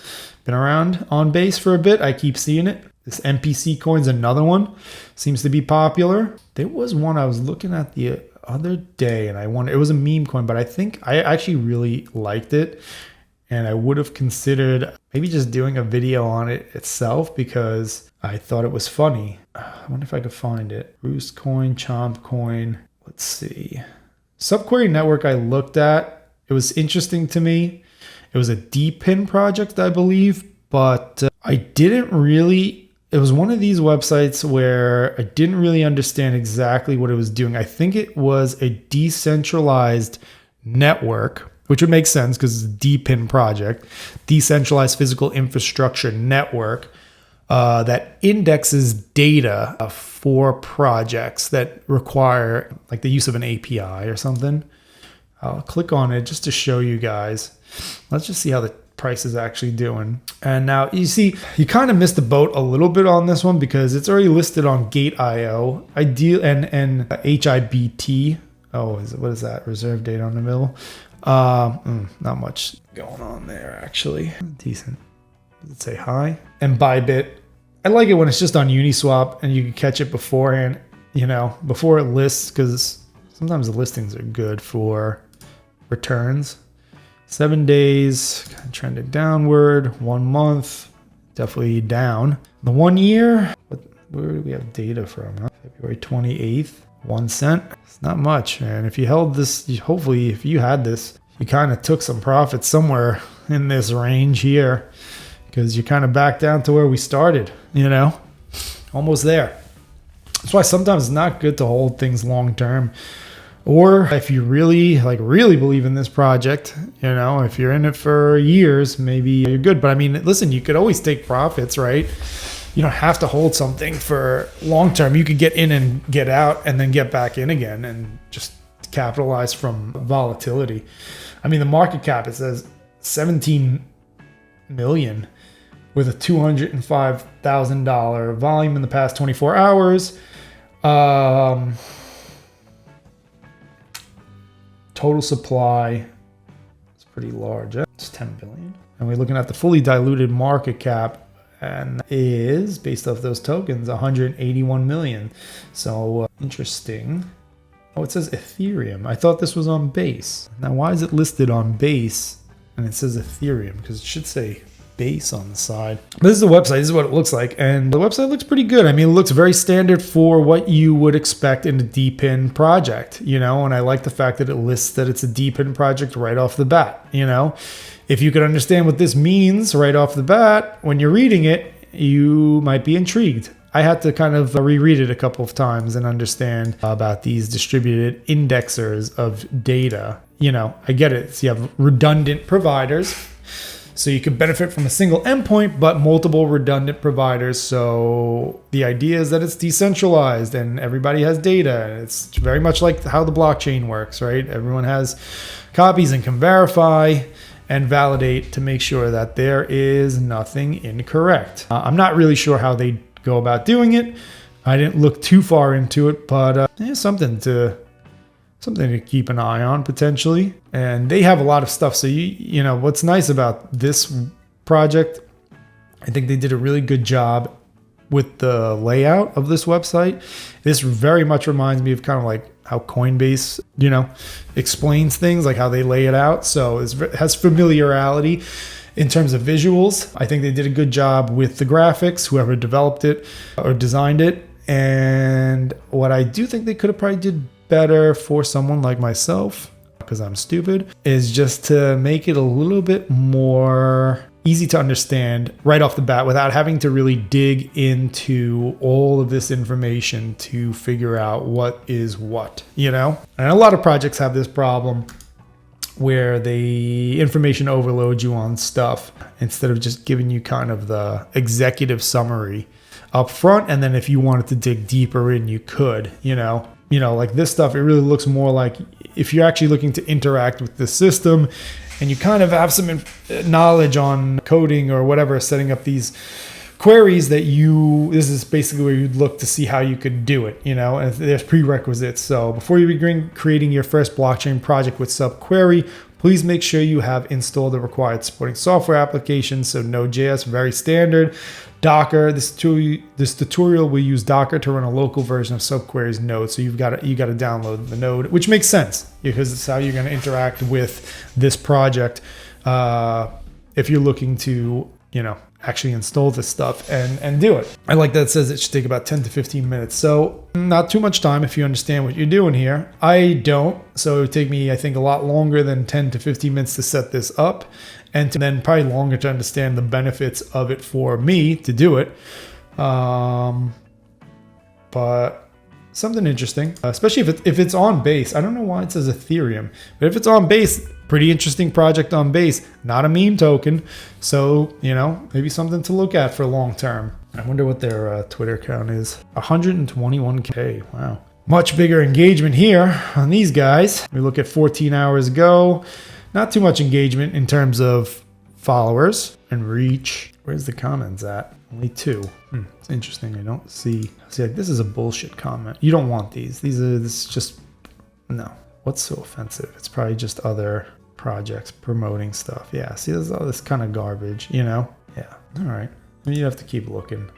been around on Base for a bit. I keep seeing it. This NPC coin's another one. Seems to be popular. There was one I was looking at the other day and I wondered, it was a meme coin, but I think I actually really liked it. And I would have considered maybe just doing a video on it itself because I thought it was funny. I wonder if I could find it. Roost coin, Chomp coin. Let's see. SubQuery Network I looked at. It was interesting to me. It was a DPIN project, I believe, but I didn't really, it was one of these websites where I didn't really understand exactly what it was doing. I think it was a decentralized network, which would make sense because it's a DPIN project, decentralized physical infrastructure network that indexes data for projects that require like the use of an API or something. I'll click on it just to show you guys. Let's just see how the price is actually doing. And now you see, you kind of missed the boat a little bit on this one because it's already listed on Gate.io, Ideal and HIBT. Oh, what is that? Reserve data on the middle. Not much going on there actually. Decent. Does it say hi? And Bybit. I like it when it's just on Uniswap and you can catch it beforehand, you know, before it lists, because sometimes the listings are good for returns. 7 days, kind of trending downward. 1 month, definitely down. The 1 year, where do we have data from? Huh? February 28th, 1 cent. It's not much. And if you held this, hopefully if you had this, you kind of took some profits somewhere in this range here because you're kind of back down to where we started, you know, almost there. That's why sometimes it's not good to hold things long term. Or if you really believe in this project, you know, if you're in it for years, maybe you're good. But I mean, listen, you could always take profits, right? You don't have to hold something for long term. You could get in and get out and then get back in again and just capitalize from volatility. I mean, the market cap, it says 17 million with a $205,000 volume in the past 24 hours. Total supply is pretty large. It's 10 billion. And we're looking at the fully diluted market cap, and is based off those tokens 181 million. So interesting. Oh, it says Ethereum. I thought this was on Base. Now, why is it listed on Base and it says Ethereum? Because it should say Base on the side. But this is the website. This is what it looks like. And the website looks pretty good. I mean, it looks very standard for what you would expect in a DPIN project, you know, and I like the fact that it lists that it's a DPIN project right off the bat, you know. If you could understand what this means right off the bat, when you're reading it, you might be intrigued. I had to kind of reread it a couple of times and understand about these distributed indexers of data. You know, I get it. So you have redundant providers. So you can benefit from a single endpoint, but multiple redundant providers. So the idea is that it's decentralized and everybody has data. It's very much like how the blockchain works, right? Everyone has copies and can verify and validate to make sure that there is nothing incorrect. I'm not really sure how they go about doing it. I didn't look too far into it, but something to keep an eye on potentially. And they have a lot of stuff. So you know what's nice about this project, I think they did a really good job with the layout of this website. This very much reminds me of kind of like how Coinbase, you know, explains things, like how they lay it out. So it has familiarity in terms of visuals. I think they did a good job with the graphics, whoever developed it or designed it. And what I do think they could have probably did better for someone like myself, because I'm stupid, is just to make it a little bit more easy to understand right off the bat without having to really dig into all of this information to figure out what is what, you know? And a lot of projects have this problem where the information overloads you on stuff instead of just giving you kind of the executive summary up front. And then if you wanted to dig deeper in, you could, you know, like this stuff, it really looks more like if you're actually looking to interact with the system and you kind of have some knowledge on coding or whatever, setting up these queries that this is basically where you'd look to see how you could do it, you know, and there's prerequisites. So before you begin creating your first blockchain project with SubQuery, Please make sure you have installed the required supporting software applications. So Node.js, very standard. Docker, this tutorial will use Docker to run a local version of SubQuery's node. So you got to download the node, which makes sense because it's how you're going to interact with this project if you're looking to, actually install this stuff and do it. I like that it says it should take about 10 to 15 minutes. So not too much time if you understand what you're doing here. I don't. So it would take me, I think, a lot longer than 10 to 15 minutes to set this up, and then probably longer to understand the benefits of it for me to do it. But something interesting, especially if it's on Base. I don't know why it says Ethereum, but if it's on Base, pretty interesting project on Base, not a meme token. So, maybe something to look at for long term. I wonder what their Twitter account is. 121K. Wow. Much bigger engagement here on these guys. We look at 14 hours ago. Not too much engagement in terms of followers and reach. Where's the comments at? Only 2. It's interesting. I don't see like, this is a bullshit comment. You don't want these. This is just, no. What's so offensive? It's probably just other projects promoting stuff. Yeah, see, there's all this kind of garbage, Yeah, all right. You have to keep looking.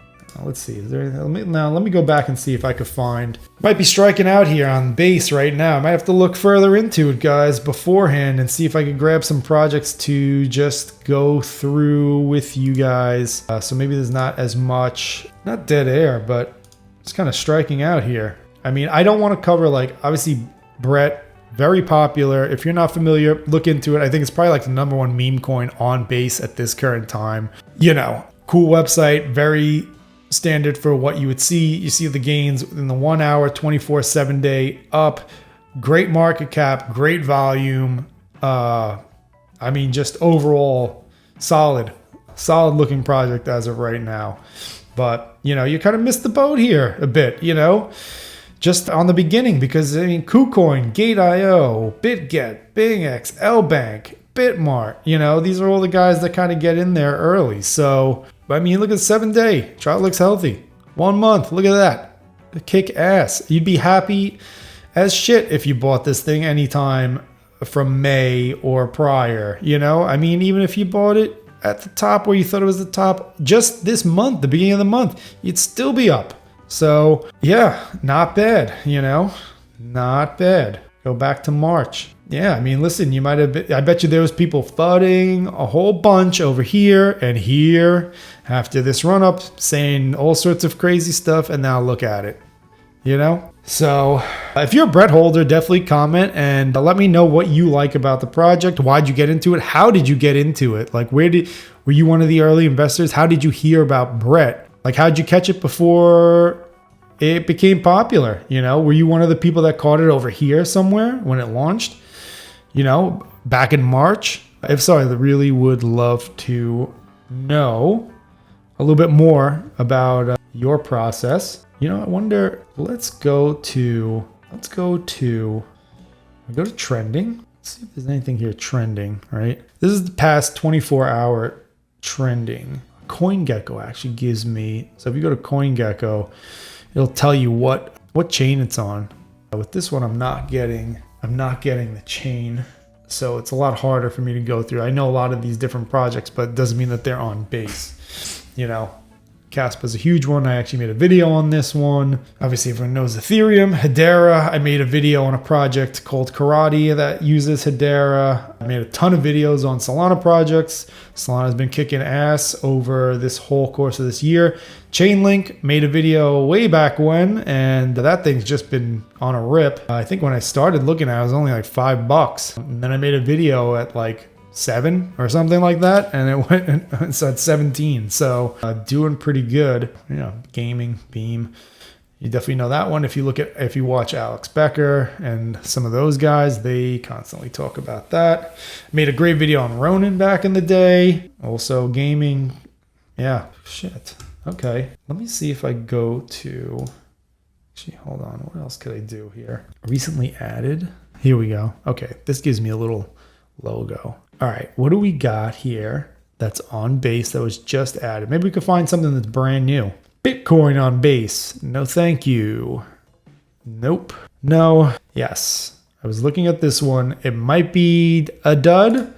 Let's see. Is there anything? Let me go back and see if I could find. Might be striking out here on Base right now. I might have to look further into it, guys, beforehand and see if I could grab some projects to just go through with you guys. So maybe there's not as much, not dead air, but it's kind of striking out here. I mean, I don't want to cover, like, obviously Brett, very popular. If you're not familiar, look into it. I think it's probably like the #1 meme coin on Base at this current time. Cool website, very standard for what you would see. You see the gains in the 1 hour, 24/7 day up. Great market cap, great volume. I mean, just overall solid looking project as of right now. But, you kind of missed the boat here a bit, just on the beginning, because KuCoin, Gate.io, BitGet, BingX, LBank, Bitmart, these are all the guys that kind of get in there early. So, I mean, look at 7 day. Chart looks healthy. 1 month. Look at that. Kick ass. You'd be happy as shit if you bought this thing anytime from May or prior. I mean, even if you bought it at the top where you thought it was the top just this month, the beginning of the month, you'd still be up. So, yeah, not bad, not bad. Go back to March. Yeah, I mean, listen, you might have been, I bet you there was people flooding a whole bunch over here and here after this run up, saying all sorts of crazy stuff, and now look at it, So if you're a Brett holder, definitely comment and let me know what you like about the project. Why'd you get into it? How did you get into it? Like, were you one of the early investors? How did you hear about Brett? Like, how'd you catch it before it became popular? Were you one of the people that caught it over here somewhere when it launched? Back in March? If so, I really would love to know a little bit more about your process. I wonder, let's go to trending. Let's see if there's anything here trending, right? This is the past 24-hour trending. CoinGecko actually gives me, so if you go to CoinGecko, it'll tell you what chain it's on. With this one, I'm not getting the chain, so it's a lot harder for me to go through. I know a lot of these different projects, but it doesn't mean that they're on Base. Caspa's a huge one. I actually made a video on this one. Obviously, everyone knows Ethereum. Hedera, I made a video on a project called Karate that uses Hedera. I made a ton of videos on Solana projects. Solana's been kicking ass over this whole course of this year. Chainlink, made a video way back when, and that thing's just been on a rip. I think when I started looking at it, it was only like $5. And then I made a video at like 7 or something like that, and it went and it's at 17. So doing pretty good. Gaming, Beam, you definitely know that one. If you watch Alex Becker and some of those guys, they constantly talk about that. Made a great video on Ronin back in the day. Also gaming. Yeah, shit. Okay, let me see if I go to, actually, hold on. What else could I do here? Recently added. Here we go. Okay, this gives me a little logo. All right, what do we got here that's on Base that was just added? Maybe we could find something that's brand new. Bitcoin on Base. No, thank you. Nope. No. Yes. I was looking at this one. It might be a dud,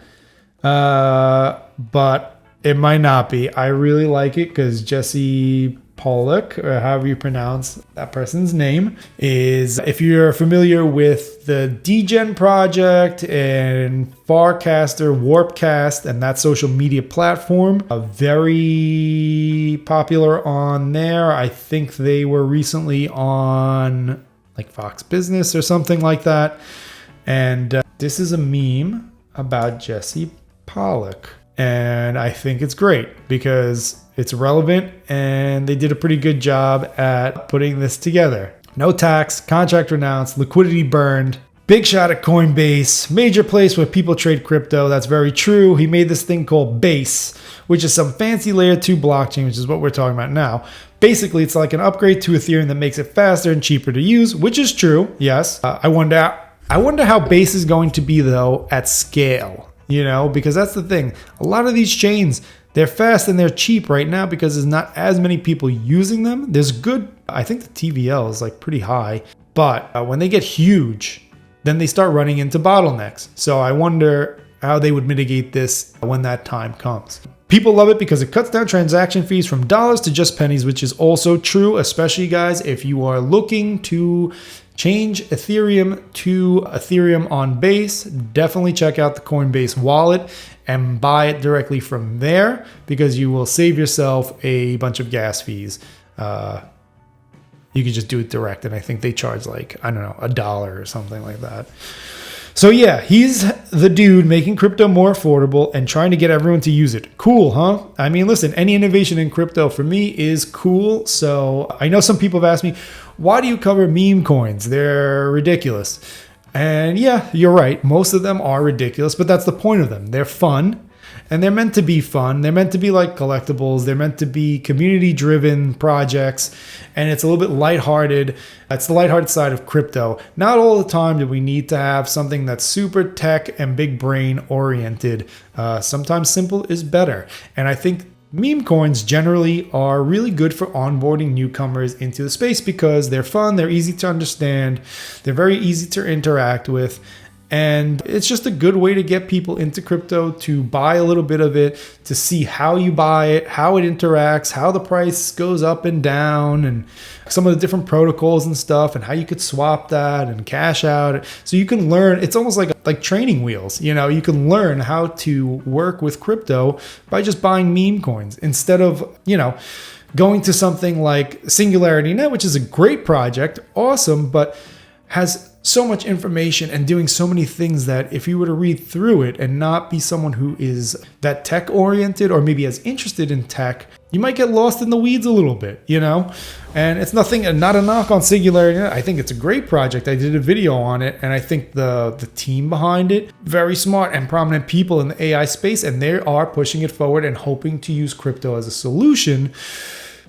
but it might not be. I really like it because Jasse Polluk, or however you pronounce that person's name, is, if you're familiar with the Degen project and Farcaster, Warpcast, and that social media platform, very popular on there. I think they were recently on like Fox Business or something like that. And this is a meme about Jasse Polluk. And I think it's great because it's relevant and they did a pretty good job at putting this together. No tax, contract renounced, liquidity burned, big shot at Coinbase, major place where people trade crypto. That's very true. He made this thing called Base, which is some fancy layer 2 blockchain, which is what we're talking about now. Basically, it's like an upgrade to Ethereum that makes it faster and cheaper to use, which is true. Yes. I wonder how Base is going to be though at scale. You know, because that's the thing. A lot of these chains, they're fast and they're cheap right now because there's not as many people using them. There's good, I think the TVL is like pretty high, but when they get huge, then they start running into bottlenecks. So I wonder how they would mitigate this when that time comes. People love it because it cuts down transaction fees from dollars to just pennies, which is also true, especially guys, if you are looking to change Ethereum to Ethereum on Base, definitely check out the Coinbase wallet and buy it directly from there because you will save yourself a bunch of gas fees. You can just do it direct, and I think they charge like, I don't know, $1 or something like that. So yeah, he's the dude making crypto more affordable and trying to get everyone to use it. Cool, huh? I mean, listen, any innovation in crypto for me is cool. So I know some people have asked me, why do you cover meme coins? They're ridiculous. And yeah, you're right. Most of them are ridiculous, but that's the point of them. They're fun. And they're meant to be fun. They're meant to be like collectibles. They're meant to be community-driven projects. And it's a little bit lighthearted. That's the lighthearted side of crypto. Not all the time do we need to have something that's super tech and big brain oriented. Sometimes simple is better. And I think meme coins generally are really good for onboarding newcomers into the space because they're fun, they're easy to understand, they're very easy to interact with. And it's just a good way to get people into crypto, to buy a little bit of it, to see how you buy it, how it interacts, how the price goes up and down, and some of the different protocols and stuff, and how you could swap that and cash out. So you can learn, it's almost like training wheels. You know, you can learn how to work with crypto by just buying meme coins instead of, you know, going to something like SingularityNet, which is a great project, awesome, but has so much information and doing so many things that if you were to read through it and not be someone who is that tech oriented or maybe as interested in tech, you might get lost in the weeds a little bit, you know? And it's nothing, not a knock on Singularity. I think it's a great project. I did a video on it, and I think the team behind it, very smart and prominent people in the AI space, and they are pushing it forward and hoping to use crypto as a solution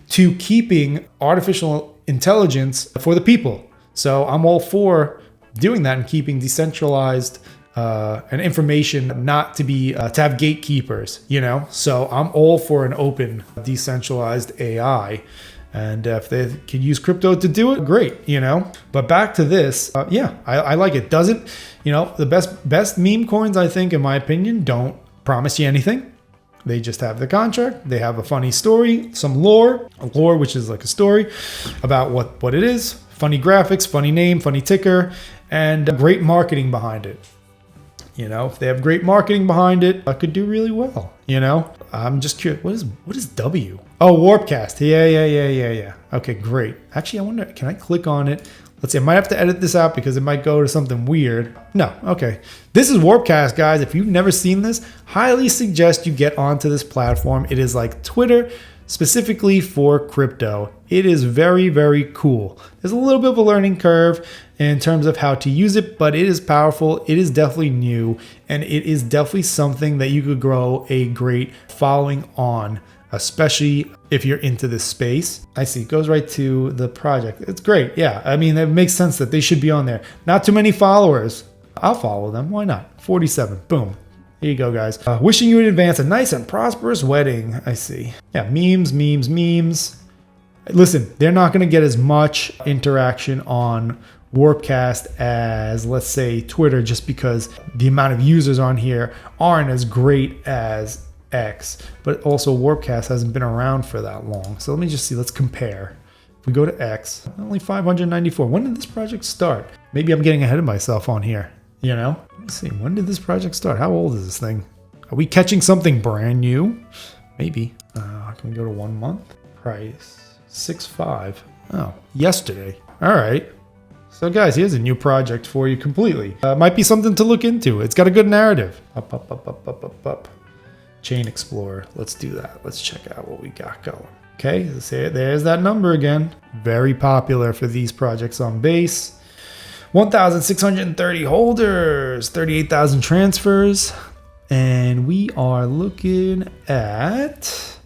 to keeping artificial intelligence for the people. So I'm all for doing that and keeping decentralized and information not to be to have gatekeepers, you know. So I'm all for an open, decentralized AI, and if they can use crypto to do it, great, you know. But back to this, yeah, I like it. Doesn't, you know, the best meme coins, I think, in my opinion, don't promise you anything. They just have the contract. They have a funny story, some lore, which is like a story about what it is. Funny graphics, funny name, funny ticker, and great marketing behind it. You know, if they have great marketing behind it, I could do really well. You know, I'm just curious. What is W? Oh, Warpcast. Yeah. Okay, great. Actually, I wonder, can I click on it? Let's see. I might have to edit this out because it might go to something weird. No. Okay. This is Warpcast, guys. If you've never seen this, highly suggest you get onto this platform. It is like Twitter, specifically for crypto. It is very, very cool. There's a little bit of a learning curve in terms of how to use it, but it is powerful. It is definitely new, and it is definitely something that you could grow a great following on, especially if you're into this space. I see, it goes right to the project. It's great. Yeah, I mean, it makes sense that they should be on there. Not too many followers. I'll follow them. Why not? 47. Boom. Here you go, guys. Wishing you in advance a nice and prosperous wedding. I see. Yeah, memes. Listen, they're not going to get as much interaction on Warpcast as, let's say, Twitter, just because the amount of users on here aren't as great as X, but also Warpcast hasn't been around for that long. So let me just see, let's compare. If we go to X, only 594. When did this project start? Maybe I'm getting ahead of myself on here, you know? Let's see, when did this project start? How old is this thing? Are we catching something brand new? Maybe. Can we go to 1 month? Price, 6.5. Oh, yesterday. All right. So guys, here's a new project for you completely. Might be something to look into. It's got a good narrative. Up. Chain Explorer. Let's do that. Let's check out what we got going. Okay, there's that number again. Very popular for these projects on Base. 1,630 holders, 38,000 transfers. And we are looking at,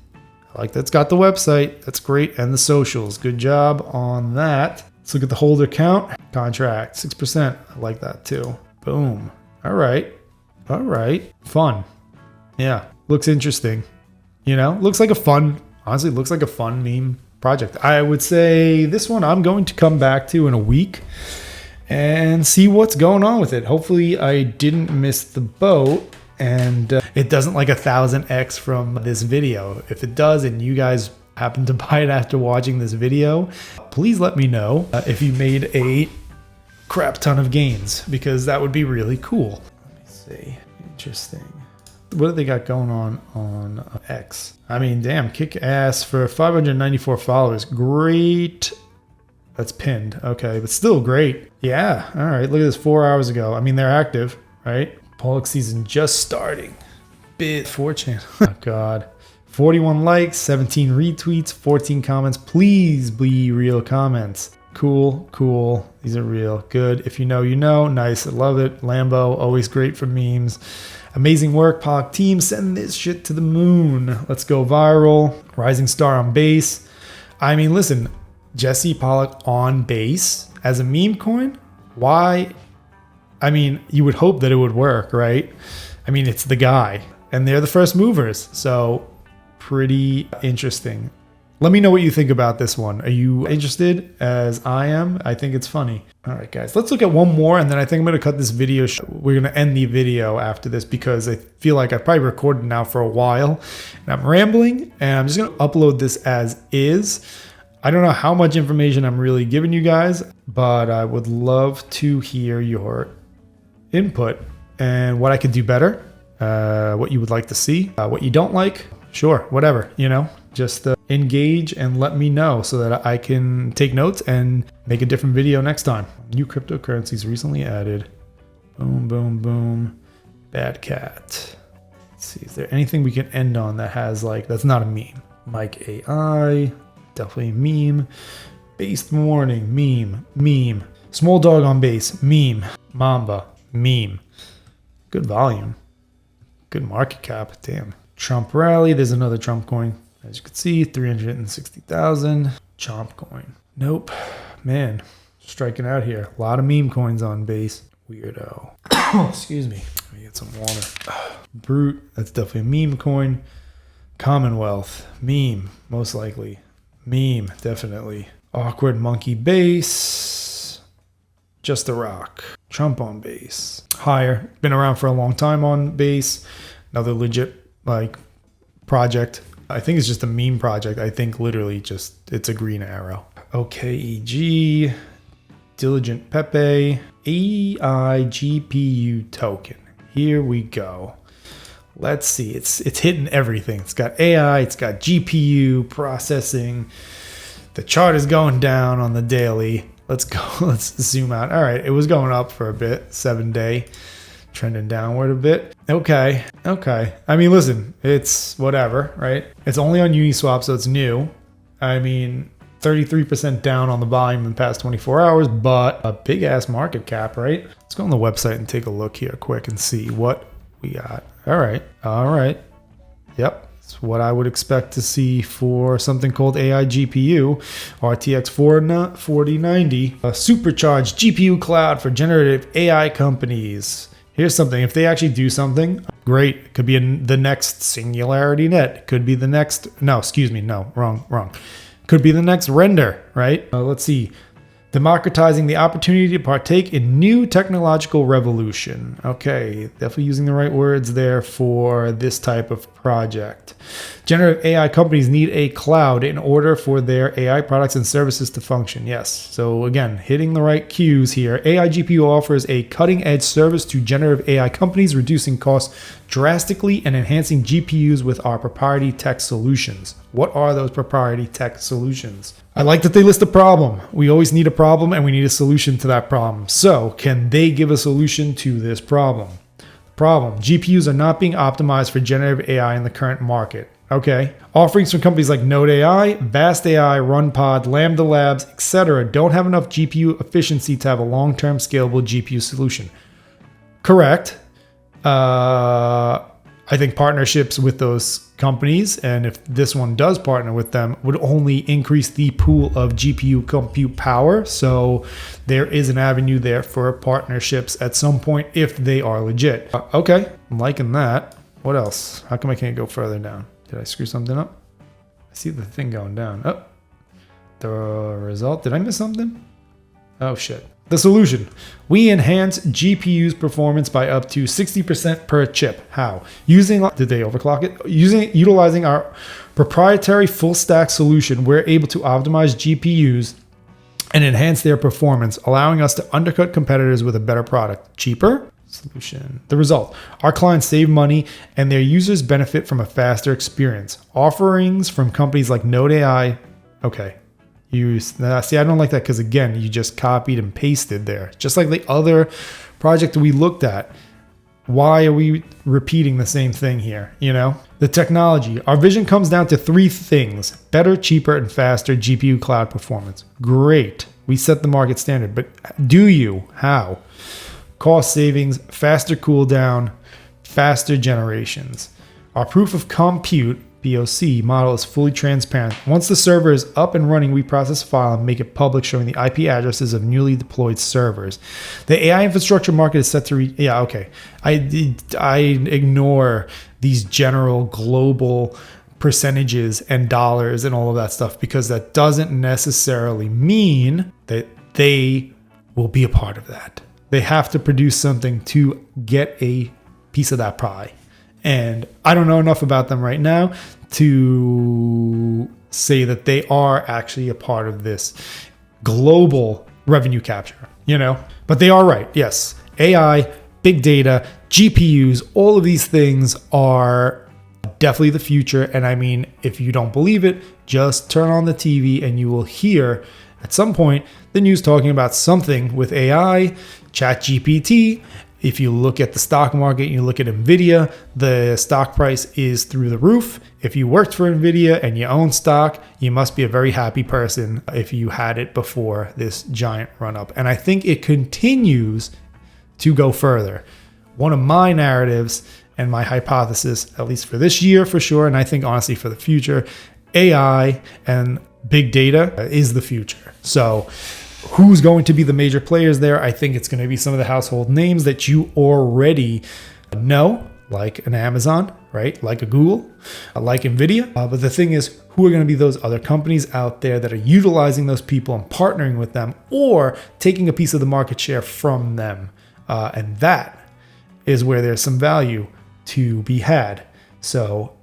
I like that's got the website. That's great. And the socials. Good job on that. Let's look at the holder count. Contract, 6%. I like that too. Boom. All right. Fun. Yeah. Looks interesting. You know, looks like a fun, honestly, looks like a fun meme project. I would say this one I'm going to come back to in a week and see what's going on with it. Hopefully I didn't miss the boat and it doesn't like 1000x from this video. If it does and you guys happen to buy it after watching this video, please let me know if you made a crap ton of gains, because that would be really cool. Let me see. Interesting. What do they got going on X? I mean, damn, kick ass for 594 followers. Great. That's pinned. Okay, but still great. Yeah. All right. Look at this 4 hours ago. I mean, they're active, right? Polluk season just starting. Bit 4chan. Oh, God. 41 likes, 17 retweets, 14 comments. Please be real comments. Cool. These are real. Good. If you know, you know. Nice. I love it. Lambo, always great for memes. Amazing work, Polluk team. Send this shit to the moon. Let's go viral. Rising star on Base. I mean, listen, Jasse Polluk on Base as a meme coin? Why? I mean, you would hope that it would work, right? I mean, it's the guy. And they're the first movers. So pretty interesting. Let me know what you think about this one. Are you interested as I am? I think it's funny. All right, guys, let's look at one more, and then I think I'm going to cut this video. We're going to end the video after this because I feel like I've probably recorded now for a while, and I'm rambling, and I'm just going to upload this as is. I don't know how much information I'm really giving you guys, but I would love to hear your input and what I could do better, what you would like to see, what you don't like. Sure, whatever, you know, just engage and let me know so that I can take notes and make a different video next time. New cryptocurrencies recently added. Boom. Bad cat. Let's see, is there anything we can end on that has like, that's not a meme? Mike AI, definitely a meme. Based warning, meme. Small dog on base, meme. Mamba, meme. Good volume. Good market cap, damn. Trump rally, there's another Trump coin. As you can see, 360,000. Chomp coin. Nope. Man, striking out here. A lot of meme coins on Base. Weirdo. Excuse me. Let me get some water. Brute, that's definitely a meme coin. Commonwealth, meme, most likely. Meme, definitely. Awkward monkey Base. Just a rock. Trump on Base. Higher. Been around for a long time on Base. Another legit like project. I think it's just a meme project. I think literally just it's a green arrow. OKEG, Diligent Pepe, AIGPU token. Here we go. Let's see. It's hitting everything. It's got AI, it's got GPU processing. The chart is going down on the daily. Let's go. Let's zoom out. All right, it was going up for a bit, 7-day. Trending downward a bit. Okay. I mean, listen, it's whatever, right? It's only on Uniswap, so it's new. I mean, 33% down on the volume in the past 24 hours, but a big ass market cap, right? Let's go on the website and take a look here quick and see what we got. All right. Yep. It's what I would expect to see for something called AIGPU, RTX 4090, a supercharged GPU cloud for generative AI companies. Here's something. If they actually do something, great. It could be the next Singularity Net. It could be the next... No, excuse me. No, wrong. Could be the next Render, right? Let's see. Democratizing the opportunity to partake in new technological revolution. Okay, definitely using the right words there for this type of project. Generative AI companies need a cloud in order for their AI products and services to function. Yes, so again, hitting the right cues here. AIGPU offers a cutting-edge service to generative AI companies, reducing costs drastically and enhancing GPUs with our proprietary tech solutions. What are those proprietary tech solutions? I like that they list a problem. We always need a problem and we need a solution to that problem. So can they give a solution to this problem? Problem: GPUs are not being optimized for generative AI in the current market. Okay. Offerings from companies like Node AI, Vast AI, RunPod, Lambda Labs, etc. don't have enough GPU efficiency to have a long-term scalable GPU solution. Correct. I think partnerships with those companies, and if this one does partner with them, would only increase the pool of GPU compute power. So there is an avenue there for partnerships at some point if they are legit. Okay, I'm liking that. What else? How come I can't go further down? Did I screw something up? I see the thing going down. Oh, the result. Did I miss something? Oh, shit. The solution: we enhance GPU's performance by up to 60% per chip. How? Did they overclock it? Utilizing our proprietary full stack solution, we're able to optimize GPUs and enhance their performance, allowing us to undercut competitors with a better product. Cheaper? Solution. The result: our clients save money and their users benefit from a faster experience. Offerings from companies like Node AI. Okay. See, I don't like that because, again, you just copied and pasted there. Just like the other project we looked at. Why are we repeating the same thing here? You know, the technology. Our vision comes down to three things: better, cheaper, and faster GPU cloud performance. Great. We set the market standard, but do you? How? Cost savings, faster cooldown, faster generations. Our proof of compute POC model is fully transparent. Once the server is up and running, we process a file and make it public, showing the IP addresses of newly deployed servers. The AI infrastructure market is set to reach. Yeah, okay. I ignore these general global percentages and dollars and all of that stuff, because that doesn't necessarily mean that they will be a part of that. They have to produce something to get a piece of that pie. And I don't know enough about them right now to say that they are actually a part of this global revenue capture, you know? But they are right. Yes. AI, big data, GPUs, all of these things are definitely the future. And I mean, if you don't believe it, just turn on the TV and you will hear at some point the news talking about something with AI, ChatGPT. If you look at the stock market, you look at NVIDIA, the stock price is through the roof. If you worked for NVIDIA and you own stock, you must be a very happy person if you had it before this giant run up. And I think it continues to go further. One of my narratives and my hypothesis, at least for this year for sure, and I think honestly for the future, AI and big data is the future. So who's going to be the major players there? I think it's going to be some of the household names that you already know, like an Amazon, right? Like a Google, like NVIDIA. But the thing is, who are going to be those other companies out there that are utilizing those people and partnering with them or taking a piece of the market share from them? And that is where there's some value to be had. So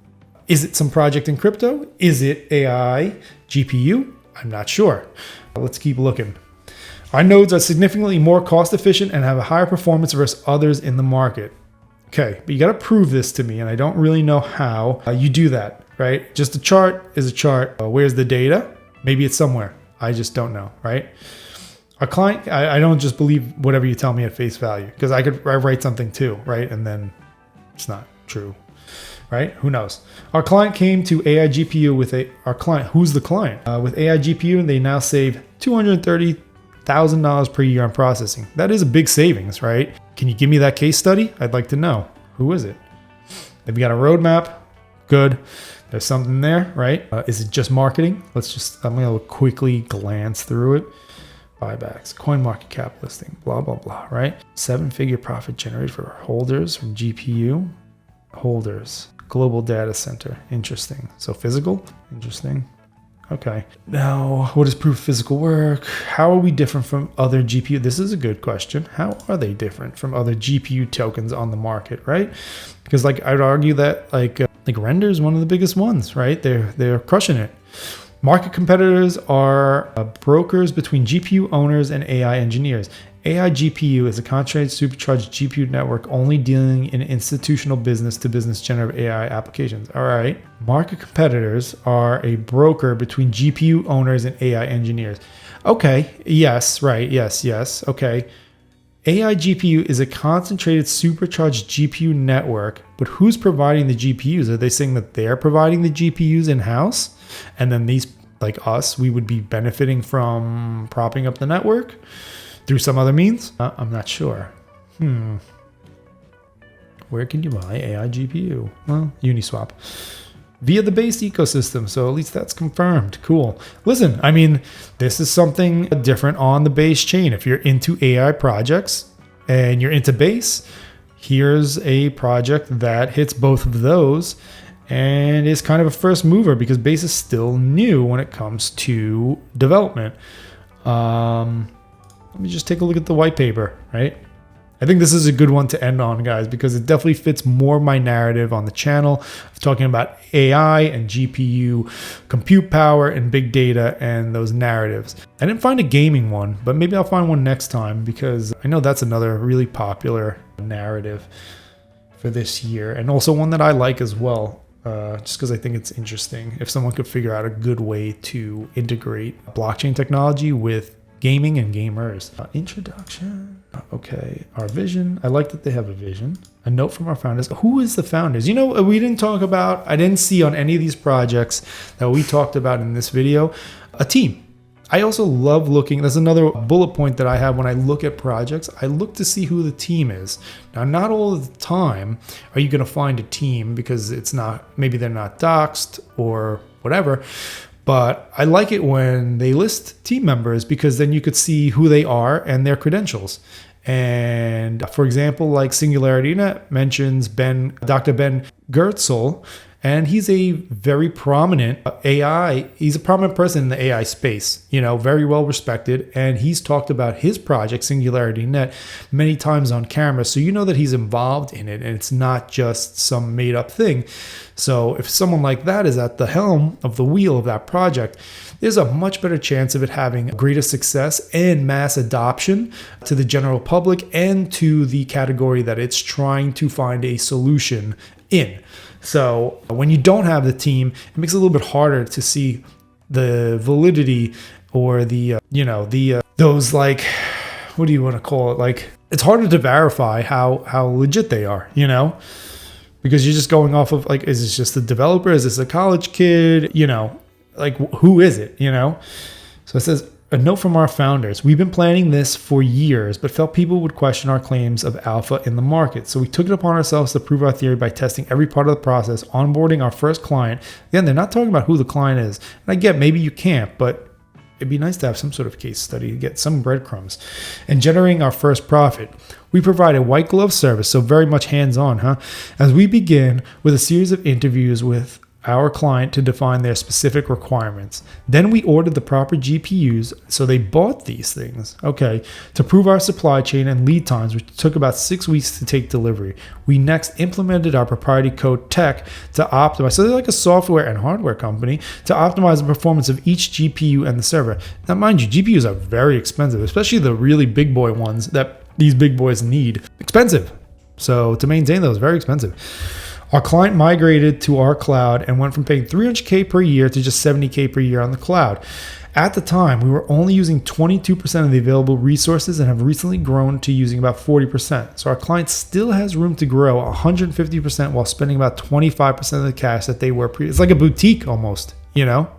is it some project in crypto? Is it AI, GPU? I'm not sure. Let's keep looking. Our nodes are significantly more cost efficient and have a higher performance versus others in the market. Okay, but you got to prove this to me, and I don't really know how you do that, right? Just a chart is a chart. Where's the data? Maybe it's somewhere. I just don't know, right? Our client, I don't just believe whatever you tell me at face value, because I write something too, right? And then it's not true, right? Who knows? Our client came to AIGPU with our client. Who's the client? With AIGPU, and they now save $230,000 per year on processing. That is a big savings, right? Can you give me that case study? I'd like to know. Who is it? They've got a roadmap. Good. There's something there, right? Is it just marketing? I'm going to quickly glance through it. Buybacks, CoinMarketCap listing, blah, blah, blah, right? 7-figure profit generated for holders from GPU. Holders, global data center. Interesting. So physical, interesting. Okay. Now, what is proof of physical work? How are we different from other GPU? This is a good question. How are they different from other GPU tokens on the market, right? Because like I'd argue that like Render is one of the biggest ones, right? They're crushing it. Market competitors are brokers between GPU owners and AI engineers. AIGPU is a concentrated supercharged GPU network only dealing in institutional business-to-business generative AI applications. All right. Market competitors are a broker between GPU owners and AI engineers. Okay. Yes. Right. Yes. Okay. AIGPU is a concentrated supercharged GPU network, but who's providing the GPUs? Are they saying that they're providing the GPUs in-house? And then these, like us, we would be benefiting from propping up the network through some other means? I'm not sure. Where can you buy AI GPU? Well, Uniswap. Via the Base ecosystem, so at least that's confirmed. Cool. Listen, I mean, this is something different on the Base chain. If you're into AI projects and you're into Base, here's a project that hits both of those and is kind of a first mover because Base is still new when it comes to development. Let me just take a look at the white paper, right? I think this is a good one to end on, guys, because it definitely fits more my narrative on the channel of talking about AI and GPU, compute power and big data and those narratives. I didn't find a gaming one, but maybe I'll find one next time because I know that's another really popular narrative for this year and also one that I like as well. Just because I think it's interesting if someone could figure out a good way to integrate blockchain technology with gaming and gamers. Introduction. Okay. Our vision. I like that they have a vision. A note from our founders. Who is the founders? You know, we didn't talk about, I didn't see on any of these projects that we talked about in this video, a team. I also love looking, that's another bullet point that I have when I look at projects. I look to see who the team is. Now, not all of the time are you going to find a team because it's not, maybe they're not doxed or whatever. But I like it when they list team members because then you could see who they are and their credentials. And for example, like SingularityNet mentions Dr. Ben Gertzel, and he's a very prominent AI. He's a prominent person in the AI space, you know, very well respected. And he's talked about his project, SingularityNet, many times on camera. So you know that he's involved in it and it's not just some made up thing. So if someone like that is at the helm of the wheel of that project, there's a much better chance of it having greater success and mass adoption to the general public and to the category that it's trying to find a solution in. So when you don't have the team, it makes it a little bit harder to see the validity or the, those like, what do you want to call it? Like, it's harder to verify how legit they are, you know? Because you're just going off of like, is this just a developer? Is this a college kid? You know, like who is it, you know? So it says, a note from our founders. We've been planning this for years, but felt people would question our claims of alpha in the market. So we took it upon ourselves to prove our theory by testing every part of the process, onboarding our first client. Again, they're not talking about who the client is. And I get maybe you can't, but it'd be nice to have some sort of case study to get some breadcrumbs. And generating our first profit. We provide a white glove service, so very much hands-on, as we begin with a series of interviews with our client to define their specific requirements. Then we ordered the proper GPUs, so they bought these things, to prove our supply chain and lead times, which took about 6 weeks to take delivery. We next implemented our proprietary code tech to optimize, so they're like a software and hardware company, to optimize the performance of each GPU and the server. Now, mind you, GPUs are very expensive, especially the really big boy ones that these big boys need. Expensive. So to maintain those, very expensive. Our client migrated to our cloud and went from paying $300K per year to just $70K per year on the cloud. At the time, we were only using 22% of the available resources and have recently grown to using about 40%. So our client still has room to grow 150% while spending about 25% of the cash that they were It's like a boutique almost, you know?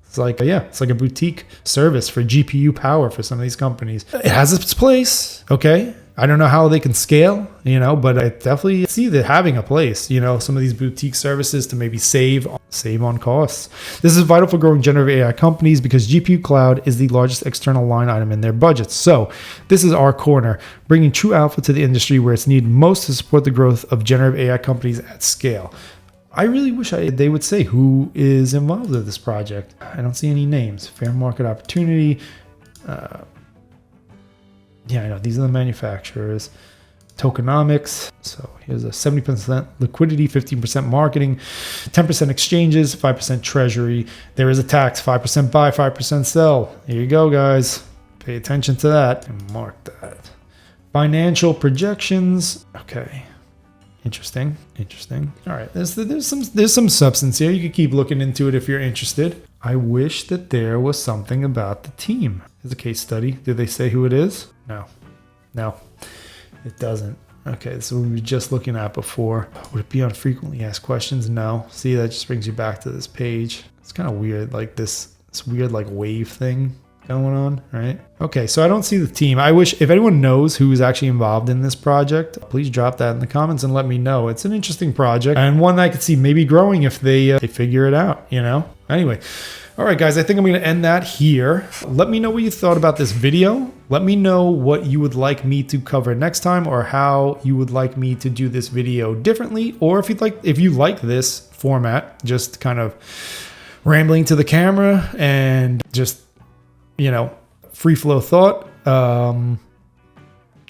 It's like a boutique service for GPU power for some of these companies. It has its place, okay? I don't know how they can scale, but I definitely see that having a place, some of these boutique services to maybe save on costs. This is vital for growing generative AI companies because GPU cloud is the largest external line item in their budgets. So this is our corner, bringing true alpha to the industry where it's needed most to support the growth of generative AI companies at scale. I really wish they would say who is involved with this project. I don't see any names. Fair market opportunity. Yeah, I know. These are the manufacturers. Tokenomics. So here's a 70% liquidity, 15% marketing, 10% exchanges, 5% treasury. There is a tax, 5% buy, 5% sell. Here you go, guys. Pay attention to that and mark that. Financial projections. Okay. Interesting. All right. There's some substance here. You could keep looking into it if you're interested. I wish that there was something about the team. There's a case study. Did they say who it is? No, it doesn't. Okay, this is what we were just looking at before. Would it be on frequently asked questions? No. See, that just brings you back to this page. It's kind of weird, like this weird like wave thing going on, right? Okay, so I don't see the team. I wish, if anyone knows who is actually involved in this project, please drop that in the comments and let me know. It's an interesting project and one that I could see maybe growing if they figure it out, you know? Anyway, all right, guys, I think I'm going to end that here. Let me know what you thought about this video. Let me know what you would like me to cover next time, or how you would like me to do this video differently, or if you like this format, just kind of rambling to the camera and just, you know, free flow thought.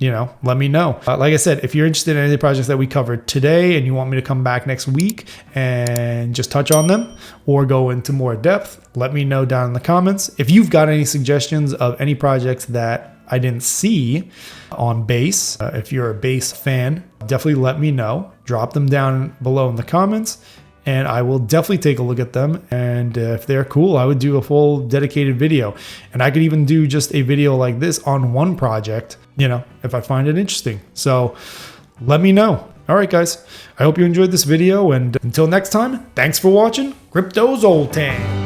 You know, let me know. Like I said, if you're interested in any of the projects that we covered today and you want me to come back next week and just touch on them or go into more depth, let me know down in the comments. If you've got any suggestions of any projects that I didn't see on Base, if you're a Base fan, definitely let me know. Drop them down below in the comments, and I will definitely take a look at them. And if they're cool, I would do a full dedicated video. And I could even do just a video like this on one project, you know, if I find it interesting. So let me know. All right, guys, I hope you enjoyed this video. And until next time, thanks for watching Crypto Zoltan.